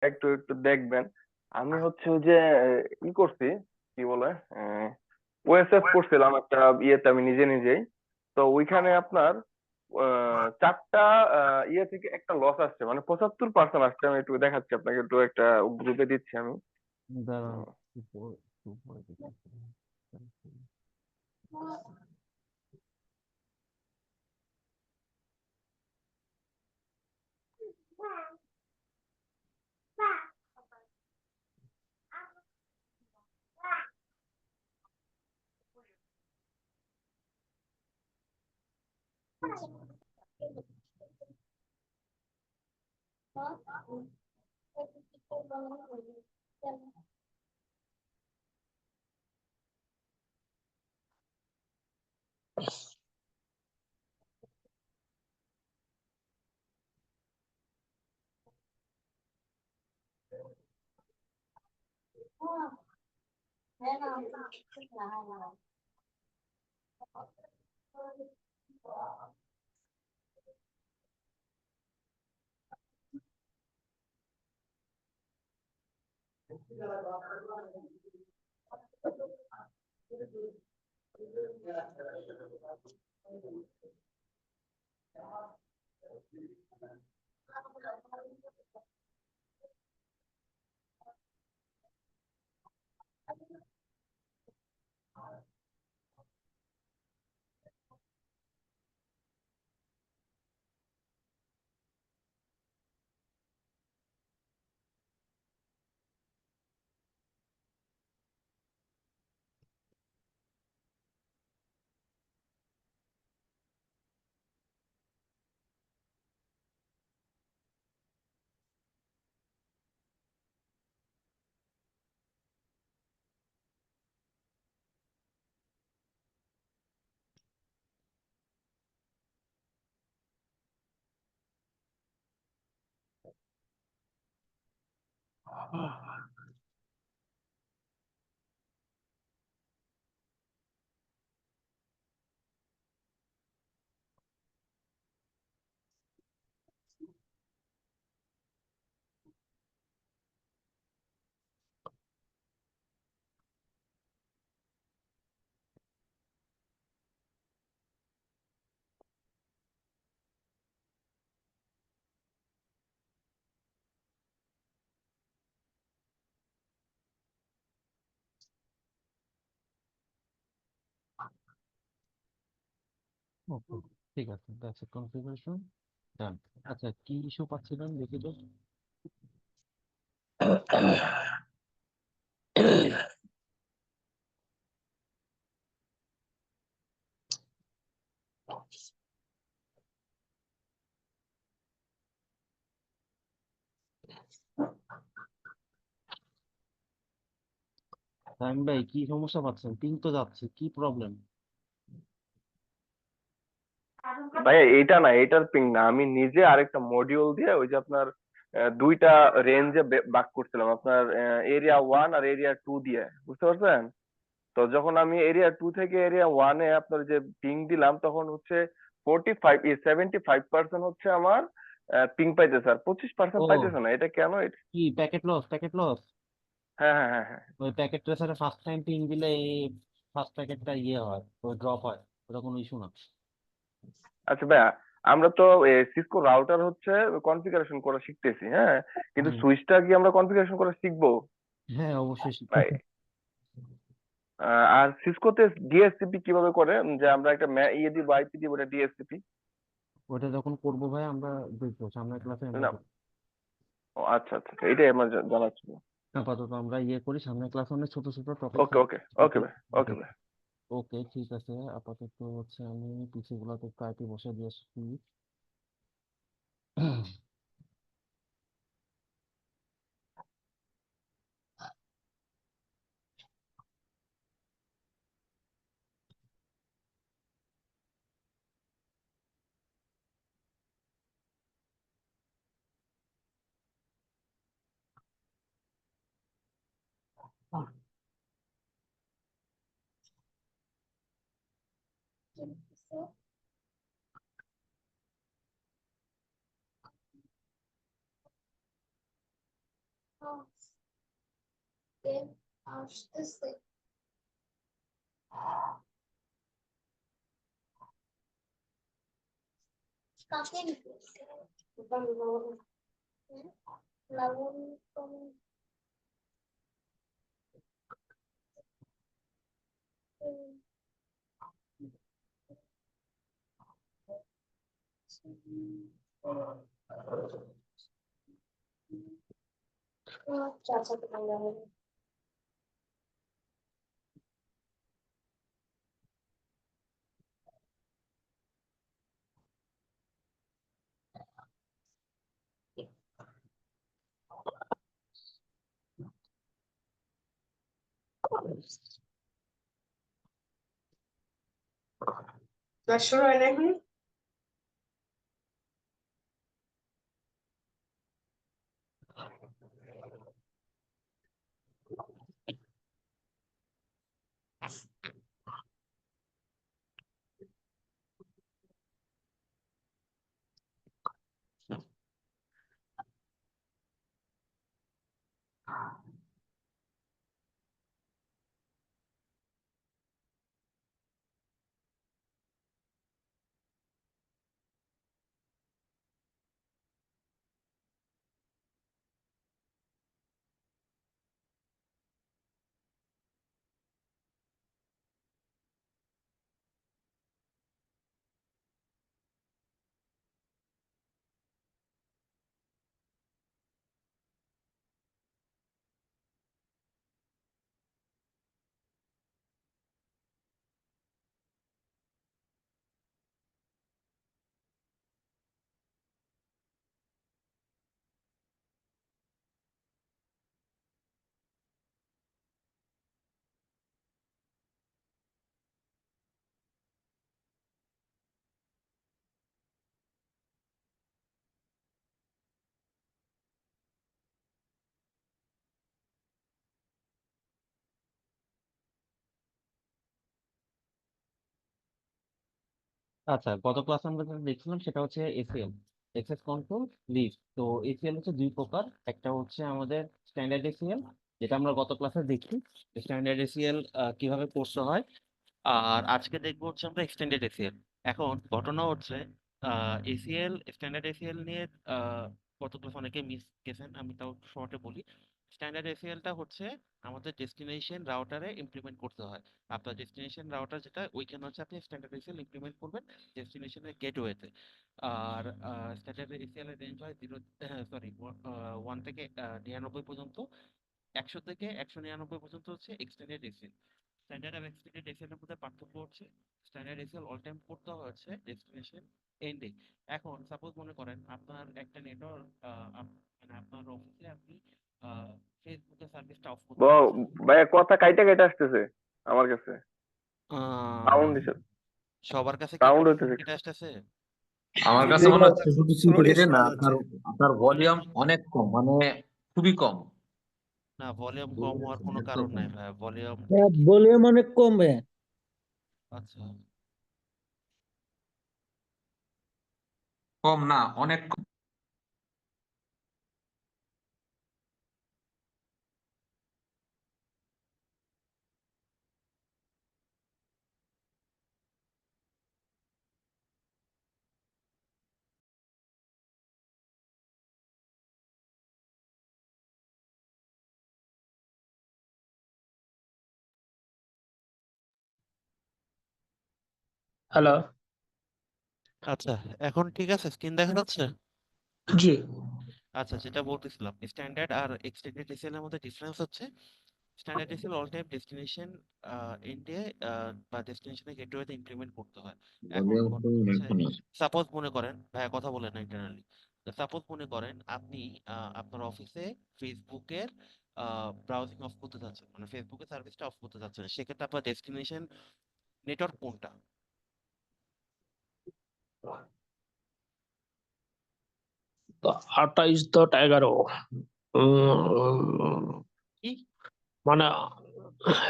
একটু একটু দেখবেন। আমি হচ্ছে ওই যে ই করছি, কি বলে, ওএসএফ করছিলাম একটা ইয়েতে আমি নিজে নিজেই। তো ওইখানে আপনার চারটা ইয়ে থেকে একটা লস আসছে, মানে 75% আসছে। আমি একটু দেখাচ্ছি আপনাকে, একটু একটা গ্রুপে দিচ্ছি আমি। দাঁড়ান, উম, উপর উপরে দেখতেছি। ওকে, ঠিক আছে, দ্যাটস কনফিগারেশন ডান। আচ্ছা, কি ইস্যু পাচ্ছিলেন দেখি তো। টাইম ভাই, কি সমস্যা পাচ্ছেন? পিং তো যাচ্ছে, কি প্রবলেম? ভাইয়া এইটা না, এটার পিং না, আমি নিজে আরেকটা মডিউল দিয়ে ওই যে আপনার দুইটা রেঞ্জে ভাগ করছিলাম, আপনার এরিয়া 1 আর এরিয়া 2 দিয়ে, বুঝতে পারছেন? তো যখন আমি এরিয়া 2 থেকে এরিয়া 1-এ আপনার যে পিং দিলাম, তখন হচ্ছে 75% হচ্ছে আমার পিং পাইতেছে, আর 25% ও, পাইতেছে না। এটা কেন কি প্যাকেট লস? Packet loss? হ্যাঁ, হ্যাঁ, হ্যাঁ, হ্যাঁ। ওই প্যাকেট ট্রেসারে ফার্স্ট টাইম পিং দিলে এই ফার্স্ট প্যাকেটটা ইয়ে হয়, ওই ড্রপ হয়। ওটা কোনো ইস্যু না। আচ্ছা ভাইয়া, আমরা তো সিসকো রাউটার হচ্ছে কনফিগারেশন করা শিখতেছি, হ্যাঁ, কিন্তু হুম। সুইচটা কি আমরা কনফিগারেশন করা শিখবো? হ্যাঁ, অবশ্যই শিখতে ভাই, হবে। আর সিসকোতে ডিএসসিপি কিভাবে করে, যে আমরা একটা ইয়ে দিব, আইপি দিব, ওটা ডিএসসিপি? ওটা যখন করবো ভাই আমরা দেখবো, সামনের ক্লাসে আমরা না, দেখবো। ও আচ্ছা, আচ্ছা, আচ্ছা, এটাই আমার জানার ছিল। আপাতত আমরা ইয়ে করি, সামনের ক্লাসে অনেক ছোট ছোট টপিক ওকে, থাকবে। ওকে, ওকে ভাই, ওকে ভাই। ওকে, ঠিক আছে। আপাতত হচ্ছে আমি পিসি গুলাতে প্রায়টি বসে দিয়ে আসছি। আসতেছে কাকে নিতে লাবণ্য চাচা তো বাংলা শুরু হয় না এখন আচ্ছা, গত ক্লাস আমরা যেটা দেখছিলাম সেটা হচ্ছে এসিএল, এক্সেস কন্ট্রোল লিস্ট। তো এসিএল হচ্ছে দুই প্রকার। একটা হচ্ছে আমাদের স্ট্যান্ডার্ড এসিএল, যেটা আমরা গত ক্লাসে দেখি স্ট্যান্ডার্ড এসিএল কিভাবে করতে হয়। আর আজকে দেখবো হচ্ছে আমরা এক্সটেন্ডেড এসিএল। এখন ঘটনা হচ্ছে এসিএল, স্ট্যান্ডার্ড এসিএল নিয়ে গত ক্লাস অনেকে মিস গেছেন, আমি তাও শর্টে বলি। স্ট্যান্ডার্ড এসিএলটা হচ্ছে আমাদের ডেস্টিনেশন রাউটারে ইমপ্লিমেন্ট করতে হয়। আপনার ডেস্টিনেশন রাউটার যেটা, ওইখানে হচ্ছে আপনি স্ট্যান্ডার্ড এসিএল ইমপ্লিমেন্ট করবেন ডেস্টিনেশনের গেটওয়েতে। আর স্ট্যান্ডার্ড এসিএল এর রেঞ্জ হয় 1 থেকে 99 পর্যন্ত। 100 থেকে 199 পর্যন্ত হচ্ছে এক্সটেন্ডেড এসিএল। স্ট্যান্ডার্ড আর এক্সটেন্ডেড এসিএল এর মধ্যে পার্থক্য হচ্ছে স্ট্যান্ডার্ড এসিএল অল টাইম করতে হচ্ছে ডেস্টিনেশন এন্ডে। এখন সাপোজ মনে করেন আপনার একটা নেটওয়ার্ক, মানে আপনার অফিসে আপনি ফেসবুকের সার্ভিসটা অফ করতে চাচ্ছেন। ভাইয়া কথা কাইটা কাইটা আসতেছে আমার কাছে, আহ, সাউন্ড হিসেবে সবার কাছে কি সাউন্ড একরকম হইতেছে। কেটে আসতেছে? আমার কাছে মনে হচ্ছে শুধু সিনথেটিক না, আপনার আপনার ভলিউম অনেক কম, মানে খুবই কম। না, ভলিউম কম হওয়ার কোনো কারণ নাই ভাই, ভলিউম ভলিউম অনেক কমবে। আচ্ছা। কম না, অনেক কম। হ্যালো, আচ্ছা, এখন ঠিক আছে, স্ক্রিন দেখা যাচ্ছে? জি। আচ্ছা, যেটা বলতেছিলাম, স্ট্যান্ডার্ড আর এক্সটেন্ডেড এসিএল এর মধ্যে ডিফারেন্স হচ্ছে standard ACL all time destination এন্ডে বা ডেস্টিনেশনের গেটওয়েতে ইমপ্লিমেন্ট করতে হয়। এখন ভলিউম তো অনেক কম। সাপোজ মনে করেন, ভাইয়া কথা বলেন না ইন্টারনালি, সাপোজ মনে করেন আপনি আপনার অফিসে ফেসবুকের ব্রাউজিং অফ করতে চাচ্ছেন, মানে ফেসবুকের সার্ভিসটা অফ করতে চাচ্ছেন, সেক্ষেত্রে আপনার ডেস্টিনেশন নেটওয়ার্ক কোনটা? 28.11 কি? মানে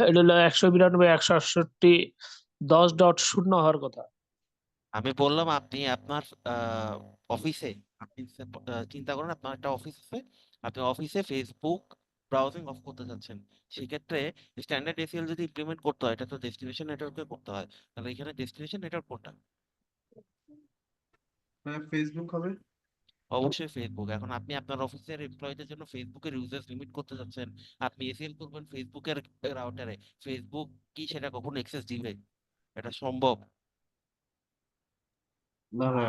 এটা হলো 192 168 10.0 হওয়ার কথা। আমি বললাম আপনি আপনার অফিসে, আপনি চিন্তা করেন আপনার একটা অফিস আছে, আপনি অফিসে ফেসবুক ব্রাউজিং অফ করতে চাচ্ছেন, সেক্ষেত্রে স্ট্যান্ডার্ড এসিএল যদি ইমপ্লিমেন্ট করতে হয়, এটা তো ডেস্টিনেশন নেটওয়ার্কে করতে হয়। তাহলে এখানে ডেস্টিনেশন নেটওয়ার্ক কোনটা? ফেসবুক হবে। অবশ্যই ফেসবুক। এখন আপনি আপনার অফিসের এমপ্লয়ীদের জন্য ফেসবুকের ইউজার্স লিমিট করতে চাচ্ছেন, আপনি এসিএল করবেন ফেসবুকের রাউটারে, ফেসবুক কি সেটা কখনো অ্যাক্সেস দিবে? এটা সম্ভব? না ভাই।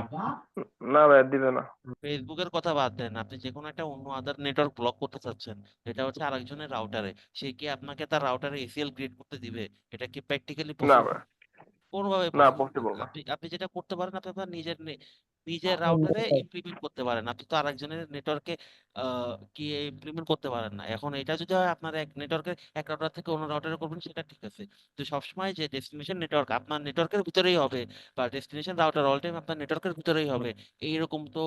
না ভাই, দিবে না। ফেসবুকের কথা বাদ দেন, আপনি যে কোনো একটা অন্য আদার নেটওয়ার্ক ব্লক করতে চাচ্ছেন, এটা হচ্ছে আরেকজনের রাউটারে, সে কি আপনাকে তার রাউটারে এসিএল ক্রিয়েট করতে দিবে? এটা কি প্র্যাকটিক্যালি না পসিবল? ভাই, কোনোভাবে না পসিবল না। পসিবল না। আপনি আপনি যেটা করতে পারেন, আপনি আপনার নিজের রাউটারে ইমপ্লিমেন্ট করতে পারেন, আপনি তো আরেকজনের নেটওয়ার্কে কি ইমপ্লিমেন্ট করতে পারেন না। এখন এটা যদি হয় আপনার এক নেটওয়ার্কের এক রাউটার থেকে অন্য রাউটারে করবেন, সেটা ঠিক আছে। তো সবসময় যে ডেস্টিনেশন নেটওয়ার্ক আপনার নেটওয়ার্কের ভিতরেই হবে, বা ডেস্টিনেশন রাউটার অল টাইম আপনার নেটওয়ার্কের ভিতরেই হবে, এইরকম তো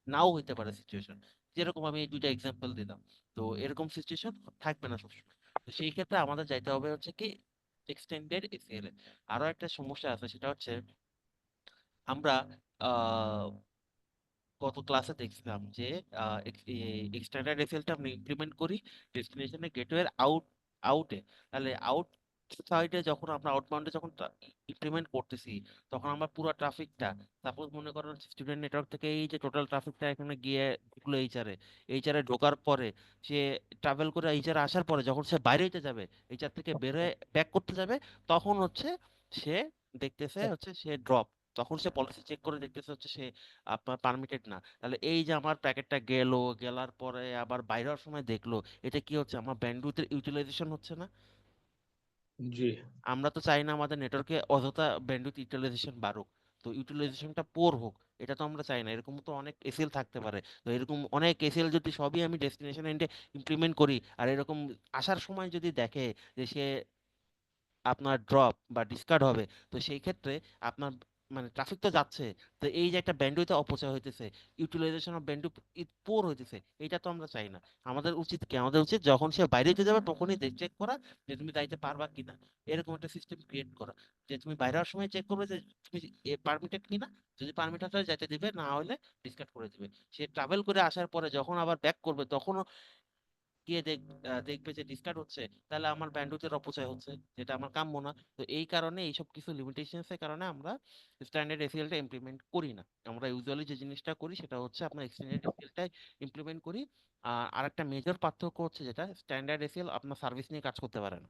নাও হইতে পারে সিচুয়েশন। যেরকম আমি এই দুইটা এক্সাম্পল দিলাম, তো এরকম সিচুয়েশন থাকবে না সবসময়। তো সেই ক্ষেত্রে আমাদের যাইতে হবে হচ্ছে কি এক্সটেন্ডেড এসিএল। আরো একটা সমস্যা আছে, সেটা হচ্ছে আমরা আহ, গত ক্লাসে দেখছিলাম যে স্ট্যান্ডার্ড এসএলটা আমরা ইমপ্লিমেন্ট করি ডেস্টিনেশনের গেটওয়ের আউটে। তাহলে আউট সাইডে যখন আমরা আউটবাউন্ডে যখন ইমপ্লিমেন্ট করতেছি, তখন আমরা পুরো ট্রাফিকটা, সাপোজ মনে করেন স্টুডেন্ট নেটওয়ার্ক থেকে এই যে টোটাল ট্রাফিকটা এখানে গিয়ে ঢুকলো এইচআরে ঢোকার পরে, সে ট্রাভেল করে এইচআরে আসার পরে যখন সে বাইরে হইতে যাবে, এইচআর থেকে বের হয়ে ব্যাক করতে যাবে, তখন হচ্ছে সে দেখতেছে হচ্ছে সে ড্রপ, তখন সে পলিসি চেক করে দেখতেছে হচ্ছে সে আপনার পারমিটেড না। তাহলে এই যে আমার প্যাকেটটা গেলার পরে আবার বাইরে হওয়ার সময় দেখলো, এটা কি হচ্ছে? আমার ব্যান্ডউইথের ইউটিলাইজেশন হচ্ছে না। জি। আমরা তো চাই না আমাদের নেটওয়ার্কে অযথা ব্যান্ডউইথ ইউটিলাইজেশন বাড়ুক, তো ইউটিলাইজেশনটা পোর হোক, এটা তো আমরা চাই না। এরকম তো অনেক এসএল থাকতে পারে, তো এরকম অনেক এসএল যদি সবই আমি ডেস্টিনেশন এন্ডে ইমপ্লিমেন্ট করি, আর এরকম আসার সময় যদি দেখে যে সে আপনার ড্রপ বা ডিসকার্ড হবে, তো সেই ক্ষেত্রে আপনার মানে ট্রাফিক তো যাচ্ছে, তো এই যে একটা ব্যান্ডউইথ অপচয় হইতেছে, ইউটিলাইজেশন অফ ব্যান্ডউইথ পুর হইতেছে, এটা তো আমরা চাই না। আমাদের উচিত কি? আমাদের উচিত যখন সে বাইরে যেতে যাবে তখনই চেক করা যে তুমি যাইতে পারবা কিনা, এরকম একটা সিস্টেম ক্রিয়েট করা, যে তুমি বাইরে হওয়ার সময় চেক করবে যে তুমি পারমিটেড কিনা, যদি পারমিটেড হয় যাইতে দিবে, না হলে ডিসকার্ড করে দিবে। সে ট্রাভেল করে আসার পরে যখন আবার ব্যাক করবে, তখন গিয়ে দেখবে যে ডিসকার্ড হচ্ছে, তাহলে আমার ব্যান্ডউইথের অপচয় হচ্ছে, যেটা আমার কাম্য না। তো এই কারণে এইসব কিছু লিমিটেশনস এর কারণে আমরা স্ট্যান্ডার্ড এসিএলটা ইমপ্লিমেন্ট করি না। আমরা ইউজুয়ালি যে জিনিসটা করি সেটা হচ্ছে আপনার এক্সটেন্ডেড এসিএলটা ইমপ্লিমেন্ট করি। আর আরেকটা মেজর পার্থক্য হচ্ছে যেটা, স্ট্যান্ডার্ড এসিএল আপনার সার্ভিস নিয়ে কাজ করতে পারে না।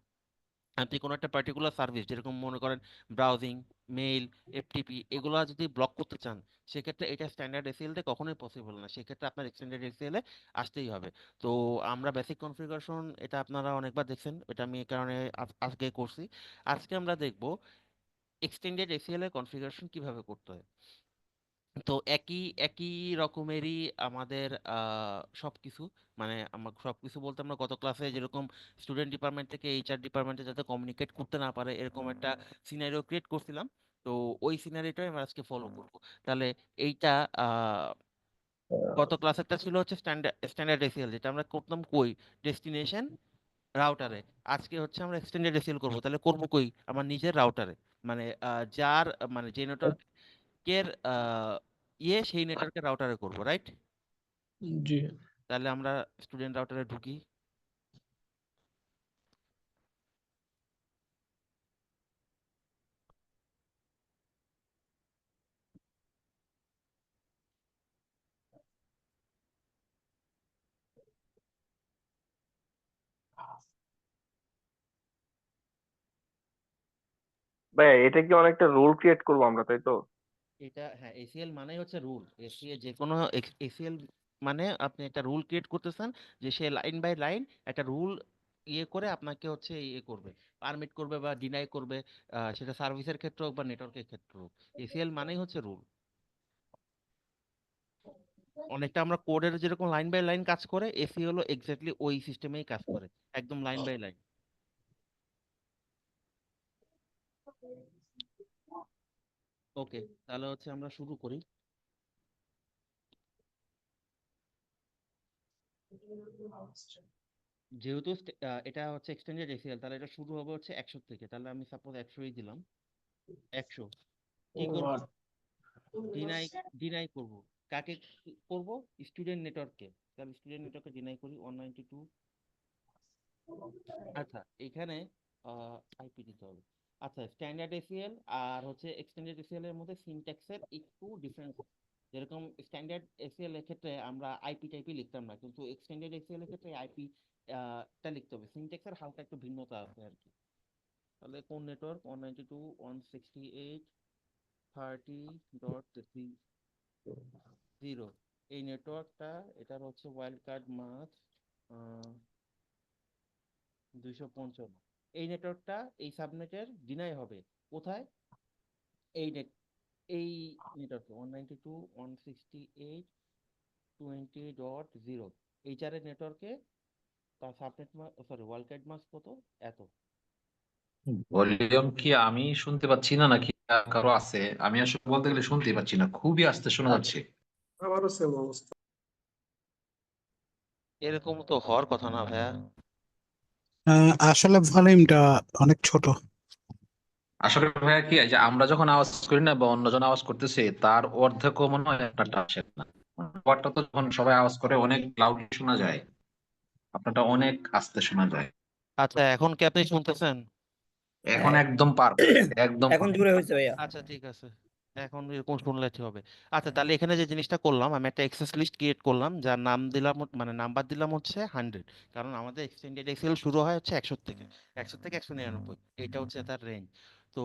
আপনি কোনো একটা পার্টিকুলার সার্ভিস, যেরকম মনে করেন ব্রাউজিং, মেইল, এফটিপি, এগুলো যদি ব্লক করতে চান, সেক্ষেত্রে এটা স্ট্যান্ডার্ড এসিএল তে কখনোই পসিবল না, সেক্ষেত্রে আপনার এক্সটেন্ডেড এসিএল এ আসতেই হবে। তো আমরা বেসিক কনফিগারেশন এটা আপনারা অনেকবার দেখছেন, এটা আমি এই কারণে আজকে করছি। আজকে আমরা দেখব এক্সটেন্ডেড এসিএল এর কনফিগারেশন কিভাবে করতে হয়। তো একই একই রকমেরই আমাদের সবকিছু, মানে আমরা সবকিছু বলতে আমরা গত ক্লাসে যেরকম স্টুডেন্ট ডিপার্টমেন্ট থেকে এইচআর ডিপার্টমেন্টে যাতে কমিউনিকেট করতে না পারে এরকম একটা সিনারিও ক্রিয়েট করছিলাম। তো ওই সিনারিওটাই আমরা আজকে ফলো করব। তাহলে এইটা গত ক্লাসেরটা ছিল হচ্ছে স্ট্যান্ডার্ড এসিএল, যেটা আমরা করতাম কই? ডেস্টিনেশন রাউটারে। আজকে হচ্ছে আমরা এক্সটেন্ডেড এসিএল করব। তাহলে করব কই? আমার নিজের রাউটারে, মানে যার মানে যে নেটওয়ার্কের সেই নেটওয়ার্কের রাউটারে করব, রাইট? জি। তাহলে আমরা স্টুডেন্ট রাউটারে ঢুকি। ভাই, এটা কি অনেকটা রোল ক্রিয়েট করবো আমরা, তাই তো? এটা হ্যাঁ, এসিএল মানেই হচ্ছে রুল। এসিএল যে কোনো এসিএল মানে আপনি একটা রুল ক্রিয়েট করতেছেন, যে সে লাইন বাই লাইন একটা রুল ইয়ে করে আপনাকে হচ্ছে ইয়ে করবে, পারমিট করবে বা ডিনাই করবে, সেটা সার্ভিসের ক্ষেত্রে হোক বা নেটওয়ার্কের ক্ষেত্রে হোক। এসিএল মানেই হচ্ছে রুল। অনেকটা আমরা কোডের যেরকম লাইন বাই লাইন কাজ করে, এসিএল ও এক্স্যাক্টলি ওই সিস্টেমেই কাজ করে, একদম লাইন বাই লাইন। ওকে, তাহলে হচ্ছে আমরা শুরু করি। যেহেতু এটা হচ্ছে এক্সটেন্ডেড এসিএল, তাহলে এটা শুরু হবে হচ্ছে 100 থেকে। তাহলে আমি সাপোজ 100ই দিলাম। 100 কি করব? ডিনাই ডিনাই করব। কাকে করব? স্টুডেন্ট নেটওয়ার্ককে। তাহলে স্টুডেন্ট নেটওয়ার্কে ডিনাই করি 192। আচ্ছা, এখানে আইপি দিতে হবে। আচ্ছা, স্ট্যান্ডার্ড এসিএল আর হচ্ছে এক্সটেন্ডেড এসিএল এর মধ্যে সিনট্যাক্সের একটু ডিফারেন্স। যেরকম স্ট্যান্ডার্ড এসিএল এর ক্ষেত্রে আমরা আইপি টাইপি লিখতাম না, কিন্তু এক্সটেন্ডেড এসিএল এর ক্ষেত্রে আইপি টা লিখতে হবে। সিনট্যাক্সের হালকা একটু ভিন্নতা আছে আর কি। তাহলে কোন নেটওয়ার্ক 192.168.30, এই নেটওয়ার্কটা, এটার হচ্ছে ওয়াইল্ড কার্ড মাস্ক 255। এই নেটওয়ার্কটা এই সাবনেটের ডিনাই হবে কোথায়? এই নেট এই নেটওয়ার্কে 192.168.20.0 এই চারের নেটওয়ার্কে তার subnet sorry wild card mask কত? এত। ভলিউম কি আমি শুনতে পাচ্ছি না নাকি কারো আছে? আমি আসলে বলতে গেলে শুনতে পাচ্ছি না, খুবই আস্তে শোনা যাচ্ছে। আমারও সেম অবস্থা। এরকম তো হওয়ার কথা না ভাইয়া। আসলে ভলিউমটা অনেক ছোট। আসলে ভাইয়া কি, এই যে আমরা যখন আওয়াজ করি না বা অন্যজন আওয়াজ করতেছে, তার অর্ধেকও মনে হয় আপনারটা আসে না। আপনারটা তো যখন সবাই আওয়াজ করে অনেক লাউডলি শোনা যায়, আপনারটা অনেক আস্তে শোনা যায়। আচ্ছা, এখন কি আপনি শুনতেছেন? এখন হ্যাঁ, একদম পারফেক্ট, একদম এখন জুড়ে হয়েছে ভাইয়া। আচ্ছা, ঠিক আছে। এখন এরকম শুনলে ঠিক হবে। আচ্ছা, তাহলে এখানে যে জিনিসটা করলাম, আমি একটা এক্সেস লিস্ট ক্রিয়েট করলাম, যার নাম দিলাম মানে নাম্বার দিলাম হচ্ছে 100। কারণ আমাদের এক্সটেন্ডেড এক্সেল শুরু হয় হচ্ছে 100 থেকে, 100 থেকে 199, এটা হচ্ছে তার রেঞ্জ। তো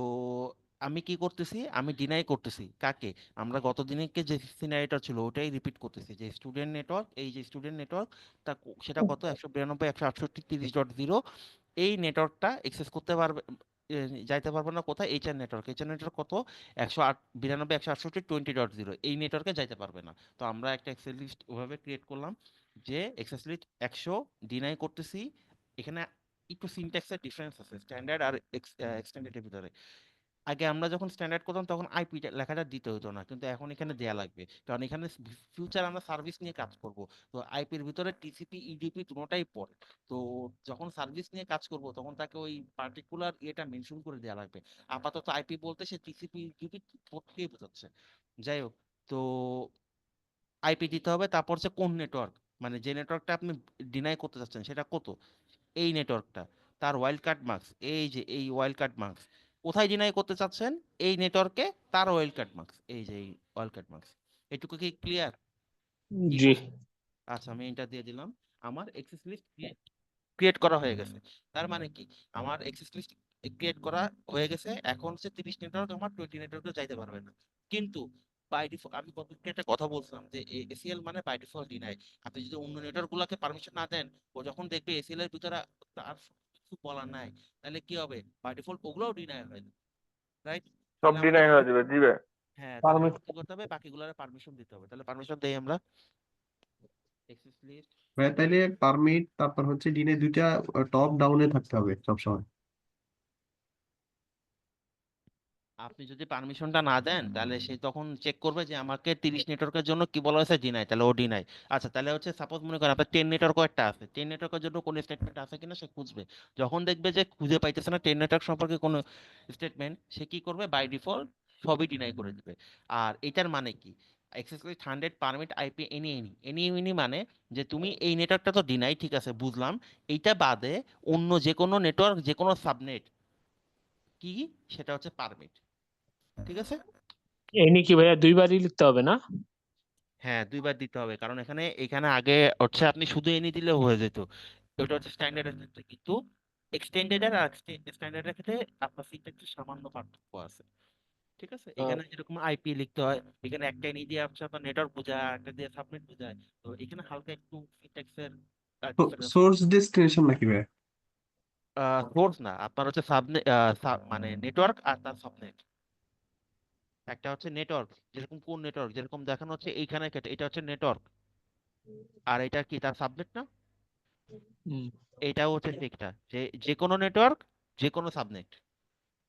আমি কি করতেছি, আমি ডিনাই করতেছি কাকে? আমরা গত দিনকে যে সিনারিটা ছিল ওটাই রিপিট করতেছি, যে স্টুডেন্ট নেটওয়ার্ক, এই যে স্টুডেন্ট নেটওয়ার্ক, তা সেটা কত? 192.168.30.0। এই নেটওয়ার্কটা এক্সেস করতে পারবে, এ, যাইতে পারবে না কোথায়? HR network. এইচআর নেটওয়ার্ক কত? 192.168.20.0, এই নেটওয়ার্কে যাইতে পারবে না। তো আমরা একটা এক্সেস লিস্ট ওভাবে ক্রিয়েট করলাম যে এক্সেস লিস্ট 100 ডিনাই করতেছি। এখানে একটু সিনট্যাক্সের ডিফারেন্স আছে স্ট্যান্ডার্ড আর এক্সটেন্ডেডের ভিতরে। আগে আমরা যখন স্ট্যান্ডার্ড করতাম তখন আইপি লেখাটা দিতে হতো না, কিন্তু এখন এখানে দেয়া লাগবে, কারণ এখানে ফিউচার আমরা সার্ভিস নিয়ে কাজ করব। তো আইপির ভিতরে টিসিপি ইডিপি দুটোটাই পড়ে। তো যখন সার্ভিস নিয়ে কাজ করব তখন তাকে ওই পার্টিকুলার ইয়েটা মেনশন করে দেওয়া লাগবে। আপাতত আইপি বলতে সে টিসিপি ইডিপি পড়তেই বোঝাচ্ছে। যাই হোক, তো আইপি দিতে হবে। তারপর হচ্ছে কোন নেটওয়ার্ক, মানে যে নেটওয়ার্কটা আপনি ডিনাই করতে চাচ্ছেন সেটা কত, এই নেটওয়ার্কটা, তার ওয়াইল্ড কার্ড মার্কস, এই যে এই ওয়াইল্ড কার্ড মার্কস কোথায় ডিনাই করতে চাচ্ছেন? এই নেটওয়ার্কে তার ওয়াইল্ড কার্ড মার্কস, এই যে এই ওয়াইল্ড কার্ড মার্কস। এটুকু কি ক্লিয়ার? কি জি। করব? আচ্ছা, আমি এটা দিয়ে দিলাম। আমার এক্সেস লিস্ট ক্রিয়েট করা হয়ে গেছে। তার মানে কি, আমার এক্সেস লিস্ট ক্রিয়েট করা হয়ে গেছে। এখন হচ্ছে 30 নেটওয়ার্ক আমার 20 নেটওয়ার্কে যাইতে পারবে না। কিন্তু বাই ডিফল্ট, আমি গতদিন একটা কথা বলছিলাম যে এসিএল মানে বাই ডিফল্ট ডিনাই। আপনি যদি অন্য নেটওয়ার্ক গুলাকে পারমিশন না দেন, ও যখন দেখবে এসিএল এর ভিতরে তার কিছু বলা নাই, তাহলে কি হবে? বাই ডিফল্ট ওগুলোও ডিনাই হয়ে যাবে, রাইট? সব তাহলে আমাদের ডিনাই হয়ে যাবে, জি ভাই। হ্যাঁ, তাহলে আমাদের কি করতে হবে? বাকিগুলোর পারমিশন দিতে হবে। তাহলে পারমিশন দেই আমরা। এক্সেস লিস্ট, ভাই তাইলে পারমিট তারপর হচ্ছে ডিনে দুইটা টপ ডাউনে থাকতে হবে সবসময়। আপনি যদি পারমিশনটা না দেন তাহলে সে তখন চেক করবে যে আমাকে 30 নেটওয়ার্কের জন্য কি বলা হয়েছে, ডিনাই, তাহলে ও ডিনাই। আচ্ছা, তাহলে হচ্ছে সাপোজ মনে করেন আপনার 10 নেটওয়ার্কও একটা আছে, 10 নেটওয়ার্কের জন্য কোনো স্টেটমেন্ট আছে কিনা সে খুঁজবে। যখন দেখবে যে খুঁজে পাইতেছে না 10 নেটওয়ার্ক সম্পর্কে কোনো স্টেটমেন্ট, সে কি করবে? বাই ডিফল্ট সবই ডিনাই করে দিবে। আর এটার মানে কি, access list 100 permit IP any any any any মানে যে তুমি এই নেটওয়ার্কটা তো ডিনাই, ঠিক আছে বুঝলাম, এইটা বাদে অন্য যে কোনো নেটওয়ার্ক, যে কোনো সাবনেট কি, সেটা হচ্ছে পারমিট। ঠিক আছে? এনি কি ভাইয়া দুইবারই লিখতে হবে না? হ্যাঁ, দুইবার দিতে হবে, কারণ এখানে এখানে আগে হচ্ছে আপনি শুধু এনে দিলেও হয়ে যেত। ওটা হচ্ছে স্ট্যান্ডার্ডের ক্ষেত্রে, কিন্তু এক্সটেন্ডেড আর স্ট্যান্ডার্ডের ক্ষেত্রে আপনার সিনট্যাক্সের সামান্য পার্থক্য আছে। ঠিক আছে? এখানে যেরকম আইপি লিখতে হয়, এখানে একটা এনে দিয়ে হচ্ছে আপনার নেটওয়ার্ক বোঝায়, আর একটা দিয়ে সাবনেট বোঝায়। তো এখানে হালকা একটু সিনট্যাক্সের ডিফারেন্স। সোর্স ডেস্টিনেশন নাকি ভাই? সোর্স না, আপনার হচ্ছে সাবনেট, মানে নেটওয়ার্ক আর তার সাবনেট। একটা হচ্ছে নেটওয়ার্ক, যেরকম কোন নেটওয়ার্ক, যেরকম দেখানো হচ্ছে এইখানে এটা হচ্ছে নেটওয়ার্ক, আর এটা কি তার সাবনেট না? হুম। এটাও হচ্ছে ঠিকটা, যে যে কোনো নেটওয়ার্ক, যে কোনো সাবনেট,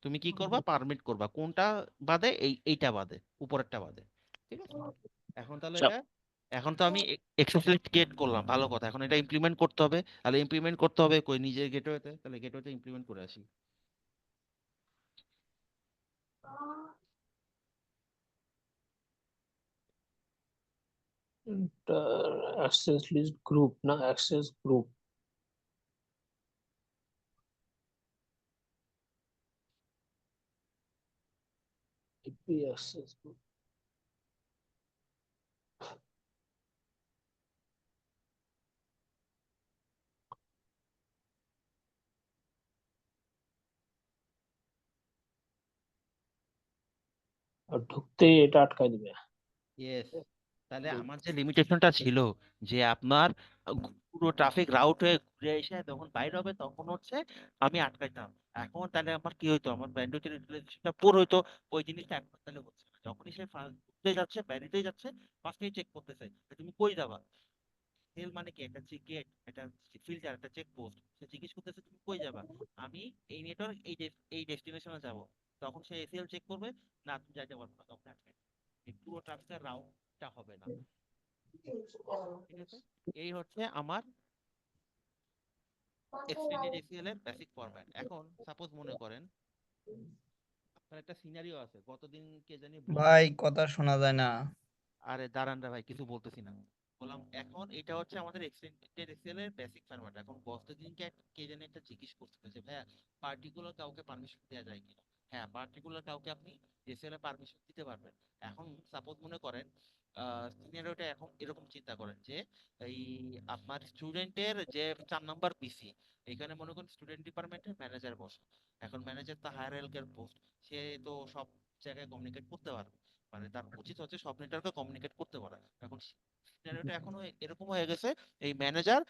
তুমি কি করবা? পারমিট করবা কোনটা বাদে? এইটা বাদে, উপরেরটা বাদে। ঠিক আছে? এখন তাহলে আচ্ছা, এটা, এখন তো আমি এক্সেস ক্রিয়েট করলাম, ভালো কথা। এখন এটা ইমপ্লিমেন্ট করতে হবে। তাহলে ইমপ্লিমেন্ট করতে হবে কই? নিজের গেটওয়েতে। তাহলে গেটওয়েতে ইমপ্লিমেন্ট করে আসি। অ্যাক্সেস লিস্ট গ্রুপ না অ্যাক্সেস গ্রুপ অ্যাক্সেস গ্রুপ আর ঢুকতেই এটা আটকায় দিবে ইয়েস, তাহলে আমার যে লিমিটেশনটা ছিল যে আপনার পুরো ট্রাফিক রাউট হয়ে ঘুরে এসে যখন বাইরে হবে তখন হচ্ছে আমি আটকাইতাম। এখন তাহলে আমার কি হইতো, আমার ব্যান্ডউইথ ইউটিলাইজেশনটা পুরো হইতো। ওই জিনিসটা এখন তাহলে হচ্ছে না। যখনই সে ঘুরতে যাচ্ছে বাইরেতেই যাচ্ছে, ফার্স্টেই চেক করতেছে যে তুমি কই যাবা। সেল মানে কি, একটা গেট, একটা ফিল্টার, একটা চেক পোস্ট। সে জিজ্ঞেস করতেছে তুমি কই যাবা, আমি এই নেটওয়ার্ক এই ডেস্টিনেশনে যাব। তখন সে এসিএল চেক করবে, না তুমি যাইতে পারবে না, তখন আটকে এই পুরো ট্রাফিকের রাউটটা হবে না। ঠিক আছে, এই হচ্ছে আমার এক্সটেন্ডেড এসিএল এর বেসিক ফরম্যাট। এখন সাপোজ মনে করেন আপনার একটা সিনারিও আছে, গতদিন কে জানি ভাই কথা শোনা যায় না। আরে দাঁড়ান রে ভাই, কিছু বলতেছি না। বললাম এখন এটা হচ্ছে আমাদের এক্সটেন্ডেড এসিএল এর বেসিক ফরম্যাট। এখন গতদিন কে জানি একটা জিজ্ঞেস করছিল যে ভাইয়া পার্টিকুলার কাউকে পারমিশন দেওয়া যায় কিনা। হ্যাঁ, পার্টিকুলার কাউকে আপনি এসিএল এ পারমিশন দিতে পারবেন। এখন সাপোজ মনে করেন সিনারিওটা এখন এরকম চিন্তা করেন যে এই আপনার স্টুডেন্টের যে 4 নাম্বার পিসি, এখানে মনে করেন স্টুডেন্ট ডিপার্টমেন্টের ম্যানেজার বসে। এখন ম্যানেজার তো হায়ারার্কিক্যাল পোস্ট, সে তো সব জায়গায় কমিউনিকেট করতে পারবে, মানে তার উচিত হচ্ছে সব নেটওয়ার্কে কমিউনিকেট করতে পারা। এখন সিনারিওটা এখনো এরকম হয়ে গেছে, এই ম্যানেজার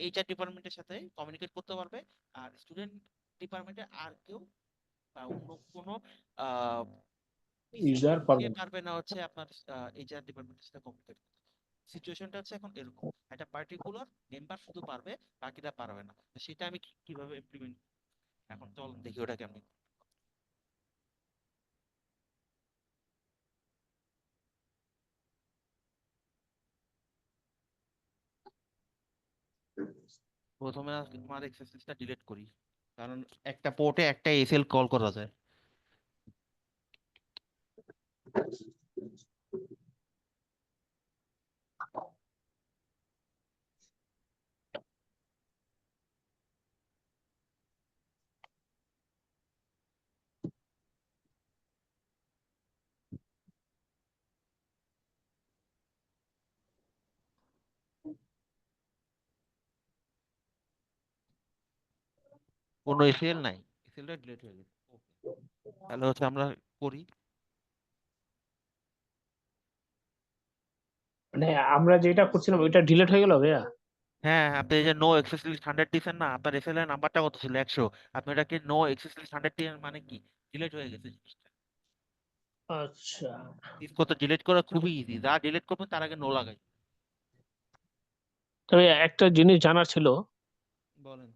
এইচআর ডিপার্টমেন্টের সাথে কমিউনিকেট করতে পারবে, আর স্টুডেন্ট ডিপার্টমেন্টে আর কেউ বা অন্য কোনো আহ ইউজার সে পারবে না পারবে না হচ্ছে আপনার এইচআর ডিপার্টমেন্টের সাথে কমিউনিকেট করতে। সিচুয়েশনটা হচ্ছে এখন এরকম, একটা পার্টিকুলার মেম্বার শুধু পারবে, বাকিরা পারবে না। তো সেটা আমি কিভাবে ইমপ্লিমেন্ট, এখন চল দেখি ওটা কেমন। প্রথমে আমার এক্সেসরিজটা ডিলিট করি, কারণ একটা পোর্টে একটা এসএল কল করা যায়। কোনো এসএল নাই, এসএলটা ডিলিট হয়ে গেছে। ওকে, তাহলে হচ্ছে আমরা করি। মানে আমরা যেটা করছিলাম ওইটা ডিলিট হয়ে গেল ভাইয়া হ্যাঁ, আপনি এই যে নো এক্সেস লিস্ট 100 দিচ্ছেন না, আপনার এসএল এর নাম্বারটা কত ছিল 100, আপনি এটাকে নো এক্সেস লিস্ট 100 দিলেন মানে কি, ডিলিট হয়ে গেছে জিনিসটা। আচ্ছা সিসকো তো ডিলিট করা খুবই ইজি, যা ডিলিট করবেন তার আগে নো লাগাই। তবে একটা জিনিস জানার ছিল বলেন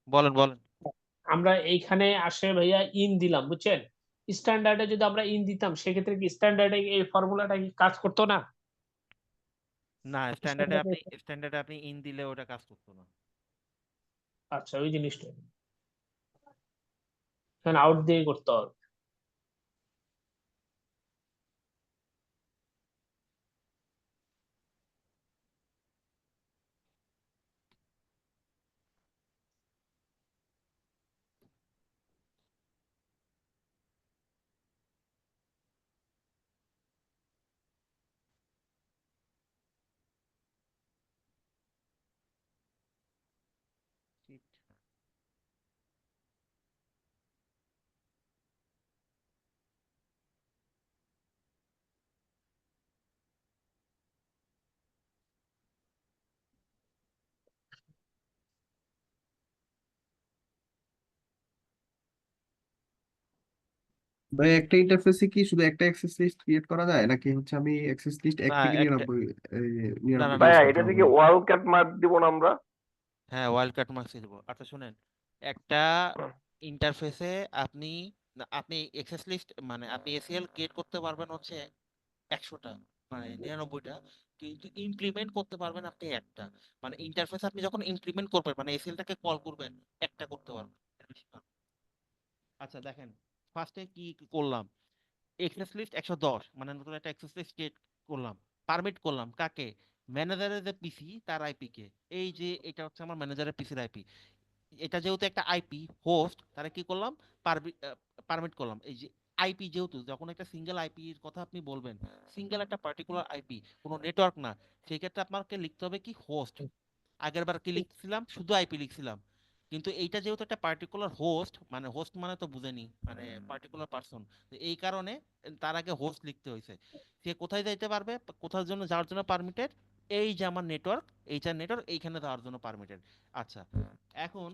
বলেন বলেন। আমরা এইখানে আসে ভাইয়া ইন দিলাম বুঝছেন স্ট্যান্ডার্ডে যদি আমরা ইন দিতাম সেক্ষেত্রে কি স্ট্যান্ডার্ডে এই ফর্মুলাটা কি কাজ করতো না না, স্ট্যান্ডার্ডে স্ট্যান্ডার্ডে আপনি ইন দিলে ওটা কাজ করতো না। আচ্ছা ওই জিনিসটা এখানে আউট দিয়ে করতে হবে ভাই একটা ইন্টারফেসে কি শুধু একটা অ্যাক্সেস লিস্ট ক্রিয়েট করা যায় নাকি হচ্ছে আমি অ্যাক্সেস লিস্ট এক না থেকে একটা, 99 না না 99 না, ইউজ ভাইয়া করতে এটা হবে? থেকে ওয়ার্ল্ড কাপ মার্ক দিব না আমরা? হ্যাঁ ওয়াইল্ড কাট মার্কস দিব। আচ্ছা শুনেন, একটা ইন্টারফেসে আপনি আপনি এক্সেস লিস্ট মানে আপনি এসিএল ক্রিয়েট করতে পারবেন হচ্ছে 100টা, মানে 99টা, কিন্তু ইমপ্লিমেন্ট করতে পারবেন আপনি একটা। মানে ইন্টারফেস আপনি যখন ইমপ্লিমেন্ট করবেন মানে এসিএলটাকে কল করবেন, একটা করতে পারবেন, এর বেশি পারবেন না। আচ্ছা দেখেন, ফার্স্টে কি করলাম, এক্সেস লিস্ট 110, মানে নতুন একটা এক্সেস লিস্ট ক্রিয়েট করলাম, পারমিট করলাম কাকে? ম্যানেজারের যে পিসি তার আইপি কে। এই যে এটা হচ্ছে আমার ম্যানেজারের পিসির আইপি। এটা যেহেতু একটা আইপি হোস্ট, তারা কি করলাম, পারমিট করলাম। এই যে আইপি, যেহেতু যখন একটা সিঙ্গেল আইপি এর কথা আপনি বলবেন, সিঙ্গেল একটা পার্টিকুলার আইপি, কোনো নেটওয়ার্ক না, সেই ক্ষেত্রে আপনাকে লিখতে হবে কি হোস্ট। আগের বার কি লিখছিলাম, শুধু আইপি লিখছিলাম, কিন্তু এইটা যেহেতু একটা পার্টিকুলার হোস্ট, মানে হোস্ট মানে তো বুঝেনি, মানে পার্টিকুলার পারসন, এই কারণে তার আগে হোস্ট লিখতে হয়েছে। সে কোথায় যাইতে পারবে, কোথার জন্য যাওয়ার জন্য পারমিটেড, এই যে আমার নেটওয়ার্ক, এইটার নেটওয়ার্ক এইখানে যাওয়ার জন্য পারমিটেড। আচ্ছা, এখন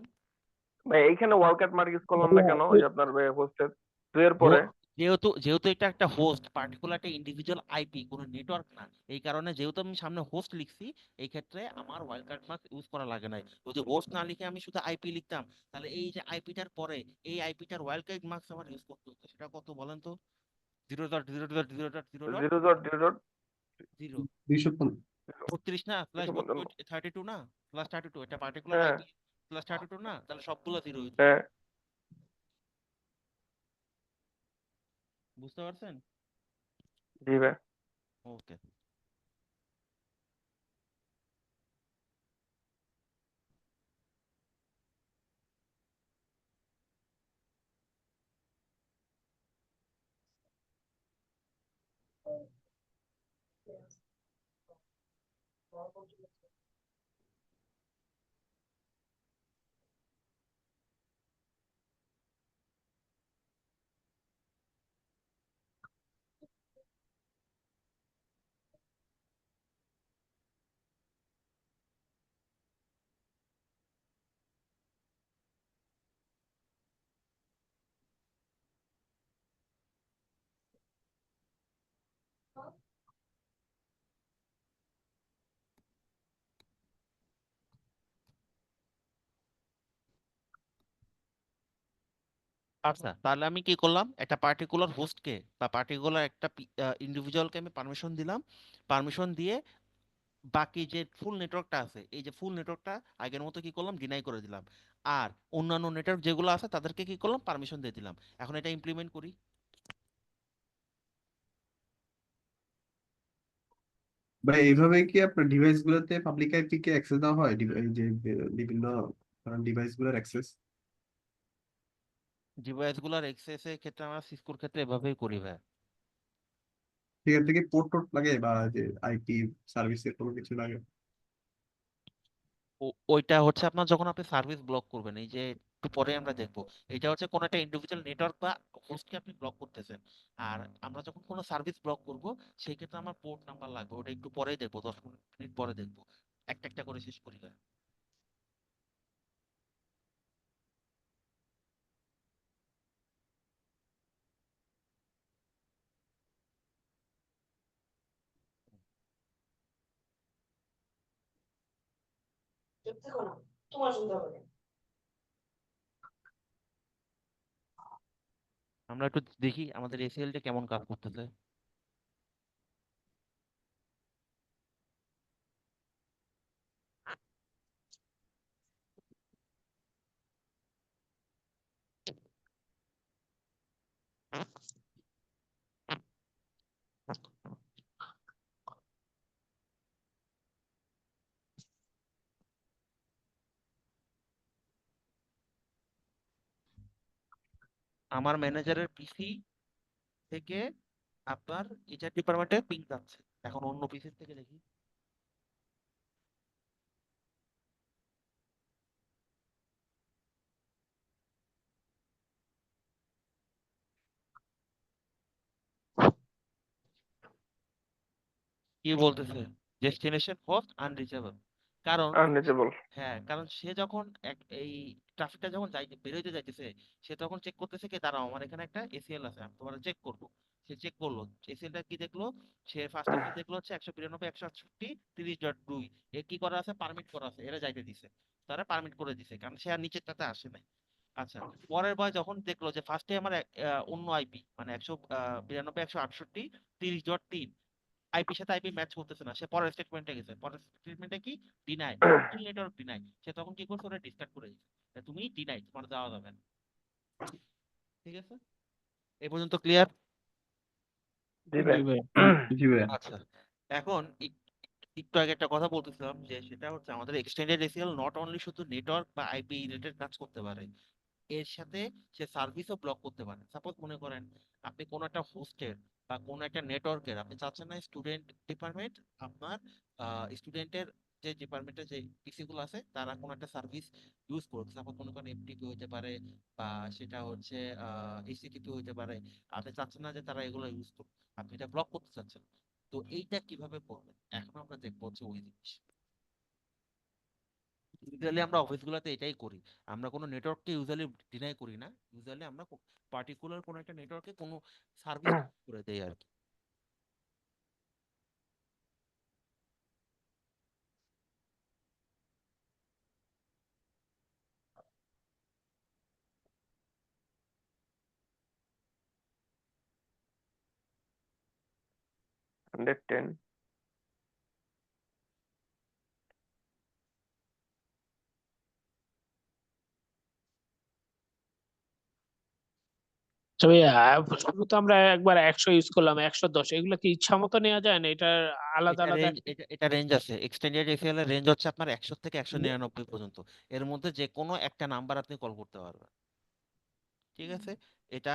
ভাই এইখানে ওয়ালকাট মার্ক ইউজ করলাম না কেন? ওই যে আপনার হোস্টের 2 এর পরে। যেহেতু যেহেতু এটা একটা হোস্ট, পার্টিকুলার একটা ইন্ডিভিজুয়াল আইপি, কোনো নেটওয়ার্ক না, এই কারণে যেহেতু আমি সামনে হোস্ট লিখছি, এই ক্ষেত্রে আমার ওয়াইল্ডকার্ড মার্ক ইউজ করা লাগে নাই। যদি হোস্ট না লিখে আমি শুধু আইপি লিখতাম, তাহলে এই যে আইপিটার পরে এই আইপিটার ওয়াইল্ডকার্ড মার্কস আমার ইউজ করতে হতো। সেটা কত বলেন তো? 0.0.0.0.0.0 32 না প্লাস 32 না প্লাস 32, এটা পার্টিকুলার হ্যাঁ আইপি প্লাস 32 না, তাহলে সবগুলো 0 হইতো। হ্যাঁ বুঝতে পারছেন? জি ভাই। ওকে। আচ্ছা, তাহলে আমি কি করলাম, একটা পার্টিকুলার হোস্টকে বা পার্টিকুলার একটা ইন্ডিভিজুয়ালকে আমি পারমিশন দিলাম। পারমিশন দিয়ে বাকি যে ফুল নেটওয়ার্কটা আছে, এই যে ফুল নেটওয়ার্কটা আগের মতো কি করলাম, ডিনাই করে দিলাম। আর অন্যান্য নেটওয়ার্ক যেগুলো আছে তাদেরকে কি করলাম, পারমিশন দিয়ে দিলাম। এখন এটা ইমপ্লিমেন্ট করি। ভাই এইভাবে কি আপনার ডিভাইস গুলোতে পাবলিক আইপি কে অ্যাক্সেস দেওয়া হয়? এই যে বিভিন্ন ডিভাইস গুলোর অ্যাক্সেস ডিভাইসগুলোর এক্সেসের ক্ষেত্রে আমরা সিসকোর ক্ষেত্রে এভাবেই করি ভাই। সেখান থেকে পোর্ট টোর্ট লাগে বা যে আইপি সার্ভিসের কোনো কিছু লাগে? ওইটা হচ্ছে আপনার যখন আপনি সার্ভিস ব্লক করবেন, এই যে একটু পরে আমরা দেখবো, এটা হচ্ছে কোন একটা ইন্ডিভিজুয়াল নেটওয়ার্ক বা হোস্টকে আপনি ব্লক করতেছেন। আর আমরা যখন কোনো সার্ভিস ব্লক করব, সেই ক্ষেত্রে আমার পোর্ট নাম্বার লাগবে, ওটা একটু পরেই দেখবো, 10 মিনিট পরে দেখবো। একটা একটা করে শেষ করি ভাই। চুপ থেকো না, তোমার শুনতে হবে। আমরা একটু দেখি আমাদের এসিএলটা কেমন কাজ করতেছে। আমার ম্যানেজারের পিসি থেকে আপনার এইচআর ডিপার্টমেন্টে পিং যাচ্ছে। এখন অন্য পিসি থেকে দেখি। কি বলতেছে, ডেস্টিনেশন হোস্ট আনরিচেবল। কারণ আনরিচেবল। হ্যাঁ, কারণ সে যখন এই ট্রাফিকটা যখন বেরোইতে যাইতেছে, সে তখন চেক করতেছে কি, দাঁড়াও আমার এখানে একটা এসিএল আছে, আমি তোমার চেক করবো। সে চেক করলো, এসিএলটা কি দেখলো, সে ফার্স্টে কি দেখলো হচ্ছে 192 168 30.2, এ কি করা আছে, পারমিট করা আছে, এরা যাইতে দিছে, তারা পারমিট করে দিছে, কারণ সে আর নিচেরটাতে আসে নাই। আচ্ছা, পরের বার যখন দেখলো যে ফার্স্টে আমার অন্য আইপি, মানে 192 168 30.3, আইপির সাথে আইপি ম্যাচ করতেছে না, সে পরের স্টেটমেন্টে গেছে। পরের স্টেটমেন্টে কি, ডিনাই, ফুল নেটওয়ার্ক ডিনাই। সে তখন কি করছে, ওটা ডিসকার্ড করে দিচ্ছে, তুমি ডিনাই, তোমার যাওয়া যাবে না। ঠিক আছে, এই পর্যন্ত ক্লিয়ার? জি ভাই। জি ভাই। আচ্ছা, এখন একটু আগে একটা কথা বলতেছিলাম যে সেটা হচ্ছে আমাদের এক্সটেন্ডেড এসিএল নট অনলি শুধু নেটওয়ার্ক বা আইপি রিলেটেড কাজ করতে পারে, এর সাথে সে সার্ভিসও ব্লক করতে পারে। সাপোজ মনে করেন আপনি কোনো একটা হোস্টের বা কোনো একটা নেটওয়ার্কের আপনি চাচ্ছেন না স্টুডেন্ট ডিপার্টমেন্ট আপনার স্টুডেন্টের যে ডিপার্টমেন্টের যে পিসি গুলো আছে তারা কোনো একটা সার্ভিস ইউজ করছে, সাপোজ মনে করেন এফটিপি হইতে পারে বা সেটা হচ্ছে এইচটিটিপি হইতে পারে, আপনি চাচ্ছেন না যে তারা এগুলো ইউজ করুক, আপনি এটা ব্লক করতে চাচ্ছেন। তো এইটা কিভাবে করবেন এখন আমরা দেখবো হচ্ছে ওই জিনিস। ইউজুয়ালি আমরা অফিসগুলোতে এটাই করি, আমরা কোনো নেটওয়ার্ককে ইউজুয়ালি ডিনাই করি না, ইউজুয়ালি আমরা পার্টিকুলার কোনো একটা নেটওয়ার্কে কোনো সার্ভিস করে দেই আর কি। Hundred ten. তবে শুরু তো আমরা একবার 100 ইউজ করলাম, 110, এগুলো কি ইচ্ছা মতো নেওয়া যায় না? এটা আলাদা এটা আলাদা রেঞ্জ, এটা রেঞ্জ আছে, এক্সটেন্ডেড এসিএল এর রেঞ্জ হচ্ছে আপনার 100 থেকে 199 পর্যন্ত, এর মধ্যে যে কোনো একটা নাম্বার আপনি কল করতে পারবেন। ঠিক আছে, এটা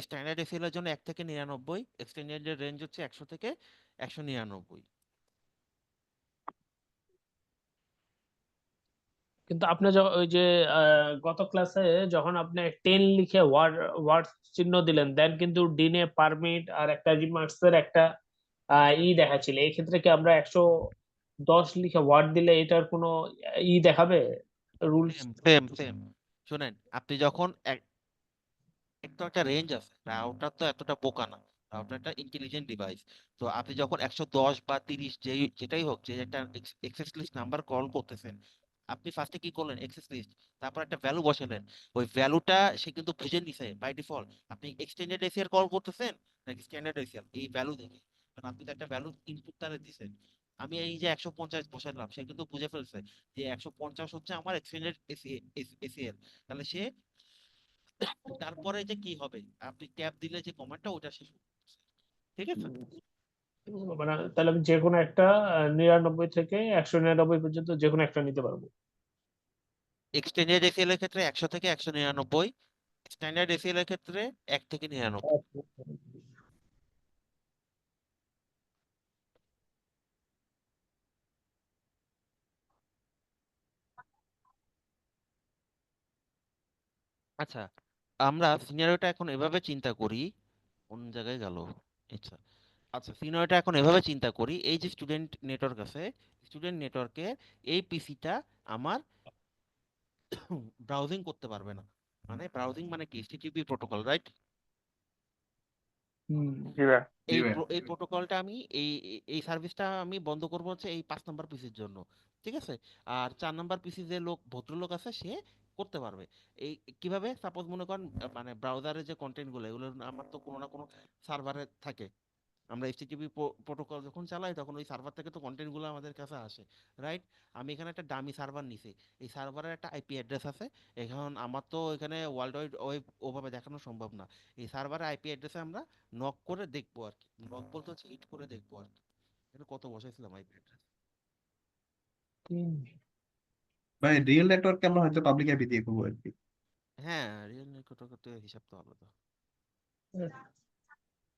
স্ট্যান্ডার্ড এসিএল এর জন্য 1 থেকে 99, এক্সটেন্ডেড এর রেঞ্জ হচ্ছে 100 থেকে 199। কিন্তু আপনি ওই যে গত ক্লাসে যখন আপনি 10 লিখে ওয়ার্ড ওয়ার্ড চিহ্ন দিলেন, দেন কিন্তু ডিনে পারমিট আর একটা রিমার্কস এর একটা দেখাচ্ছিল। এই ক্ষেত্রে কি আমরা 110 লিখে ওয়ার্ড দিলে এটার কোনো দেখাবে রুলস? Same same same. শুনেন, আপনি যখন তো একটা রেঞ্জ আছে, রাউটার তো এতটা বোকা না, রাউটার একটা ইন্টেলিজেন্ট ডিভাইস। তো আপনি যখন 110 বা 30 যেটাই হোক, যে একটা এক্সেস লিস্ট নাম্বার কল করতেছেন, আপনি ফার্স্টে কি করলেন, এক্সেস লিস্ট, তারপর একটা ভ্যালু বসালেন, ওই ভ্যালুটা সে কিন্তু বুঝে নিছে বাই ডিফল্ট আপনি এক্সটেন্ডেড এসিআর কল করতেছেন নাকি স্ট্যান্ডার্ড এসিআর, এই ভ্যালু দেখে। কারণ আপনি তো একটা ভ্যালু ইনপুট তারে দিছেন। আমি এই যে 150 বসালাম, সে কিন্তু বুঝে ফেলছে যে 150 হচ্ছে আমার এক্সটেন্ডেড এসিএল। তাহলে সে তারপরে যে কি হবে, আপনি ট্যাব দিলে যে কমান্ডটা ওটা শেষ হবে। ঠিক আছে, মানে তাহলে আমি যে কোনো একটা 99 থেকে 199 পর্যন্ত যে কোনো একটা নিতে পারবো। এক্সটেন্ডেড এসিএল এর ক্ষেত্রে 100 থেকে 199, স্ট্যান্ডার্ড এসিএল এর ক্ষেত্রে 1 থেকে 99। আচ্ছা, আমরা সিনারিওটা এখন এভাবে চিন্তা করি, কোন জায়গায় গেল, আচ্ছা আচ্ছা সিনারিওটা এখন এভাবে চিন্তা করি, এই যে স্টুডেন্ট নেটওয়ার্ক আছে, স্টুডেন্ট নেটওয়ার্কে এই পিসিটা আমার ব্রাউজিং করতে পারবে না। মানে ব্রাউজিং মানে কি, এইচটিটিপি প্রোটোকল, রাইট? জি ভাই। জি ভাই। এই প্রোটোকলটা আমি এই সার্ভিসটা আমি বন্ধ করবো হচ্ছে এই 5 নাম্বার পিসির জন্য। ঠিক আছে, আর 4 নাম্বার পিসি যে ভদ্রলোক আছে সে করতে পারবে। এই কিভাবে, সাপোজ মনে করেন মানে ব্রাউজারের যে কন্টেন্ট গুলো এগুলো আমার তো কোনো না কোনো সার্ভারে থাকে, আমরা এইচটিটিপি প্রোটোকল যখন চালাই তখন ওই সার্ভার থেকে তো কন্টেন্ট গুলো আমাদের কাছে আসে, রাইট? আমি এখানে একটা ডামি সার্ভার নিছি, এই সার্ভারের একটা আইপি অ্যাড্রেস আছে। এখন আমার তো এখানে ওয়ার্ল্ড ওয়াইড ওয়েব ওভাবে দেখানো সম্ভব না, এই সার্ভারের আইপি অ্যাড্রেসে আমরা নক করে দেখবো আর কি, নক বলতে হচ্ছে হিট করে দেখবো আর কি। এটা কত বসাইছিলাম আইপি অ্যাড্রেস? ভাই রিয়েল নেটওয়ার্কে আমরা হয়তো পাবলিক আইপি দিয়ে করবো আর কি। হ্যাঁ, রিয়েল নেটওয়ার্কের হিসাব তো আলাদা।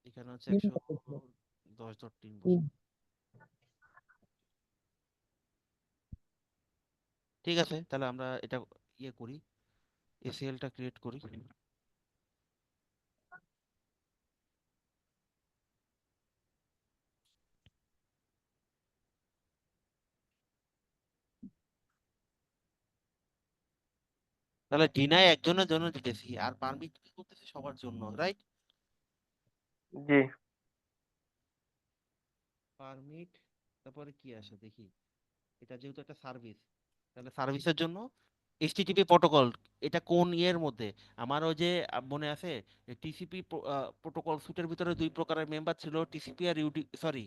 এখানে হচ্ছে 110.3 বসে। ঠিক আছে, তাহলে আমরা এটা ইয়ে করি, এসিএলটা ক্রিয়েট করি। তাহলে ডিনাই একজনের জন্য দিতেছি আর পারমিট কি করতেছি সবার জন্য, রাইট? জি পারমিট, তারপরে কি আসে দেখি, এটা যেহেতু একটা সার্ভিস, তাহলে সার্ভিসের জন্য এইচটিটিপি প্রোটোকল, এটা কোন ইয়ের মধ্যে, আমার ওই যে মনে আছে টিসিপি প্রোটোকল সুটের ভিতরে 2 প্রকারের মেম্বার ছিল, টিসিপি আর ইউডি, সরি,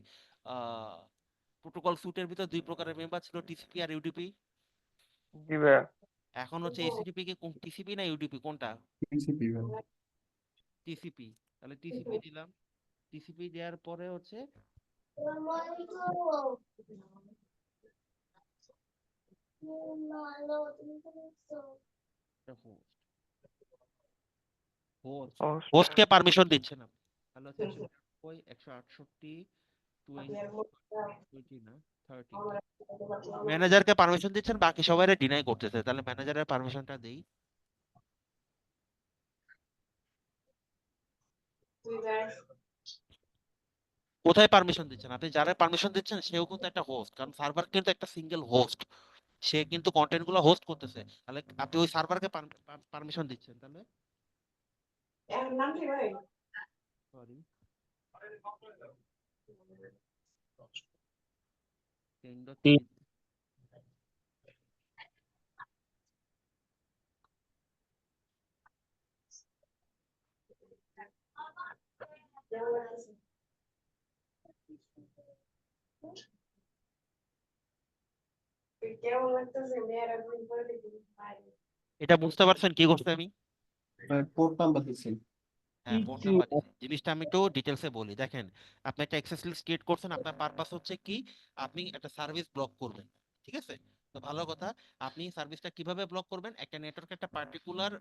প্রোটোকল সুটের ভিতরে 2 প্রকারের মেম্বার ছিল, টিসিপি আর ইউডিপি। জি ভাই। এখন হচ্ছে এইচটিটিপি কে টিসিপি না ইউডিপি কোনটা? টিসিপি ভাই। টিসিপি। তাহলে টিসিপি দিলাম, টিসিপি দেওয়ার পরে হচ্ছে Host, হোস্টকে পারমিশন দিচ্ছে না, তাহলে হচ্ছে 199 168 20 না 30 ম্যানেজারকে পারমিশন দিচ্ছেন, বাকি সবাই ডিনাই করতেছে, তাহলে ম্যানেজারের পারমিশনটা দেই। কোথায় পারমিশন দিচ্ছেন? আপনি যারা পারমিশন দিচ্ছেন সেও কিন্তু একটা হোস্ট, কারণ সার্ভার কিন্তু একটা সিঙ্গেল হোস্ট, সে কিন্তু কন্টেন্ট গুলো হোস্ট করতেছে, তাহলে আপনি ওই সার্ভারকে পারমিশন দিচ্ছেন, তাহলে এর নাম কি ভাই? সরি 10.3 কেমন লাগতেছে? কেমন লাগতেছে? মেয়েরা ঘুম করে দেখি ভাই। এটা বুঝতে পারছেন কি করতে আমি? পোর্ট নাম্বার দিচ্ছেন। হ্যাঁ, পোর্ট নাম্বার জিনিসটা আমি একটু ডিটেলসে বলি। দেখেন, আপনি একটা অ্যাক্সেস লিস্ট ক্রিয়েট করছেন, আপনার পারপাস হচ্ছে কি, আপনি একটা সার্ভিস ব্লক করবেন, ঠিক আছে? তো ভালো কথা, আপনি সার্ভিসটা কিভাবে ব্লক করবেন? একটা নেটওয়ার্কে একটা পার্টিকুলার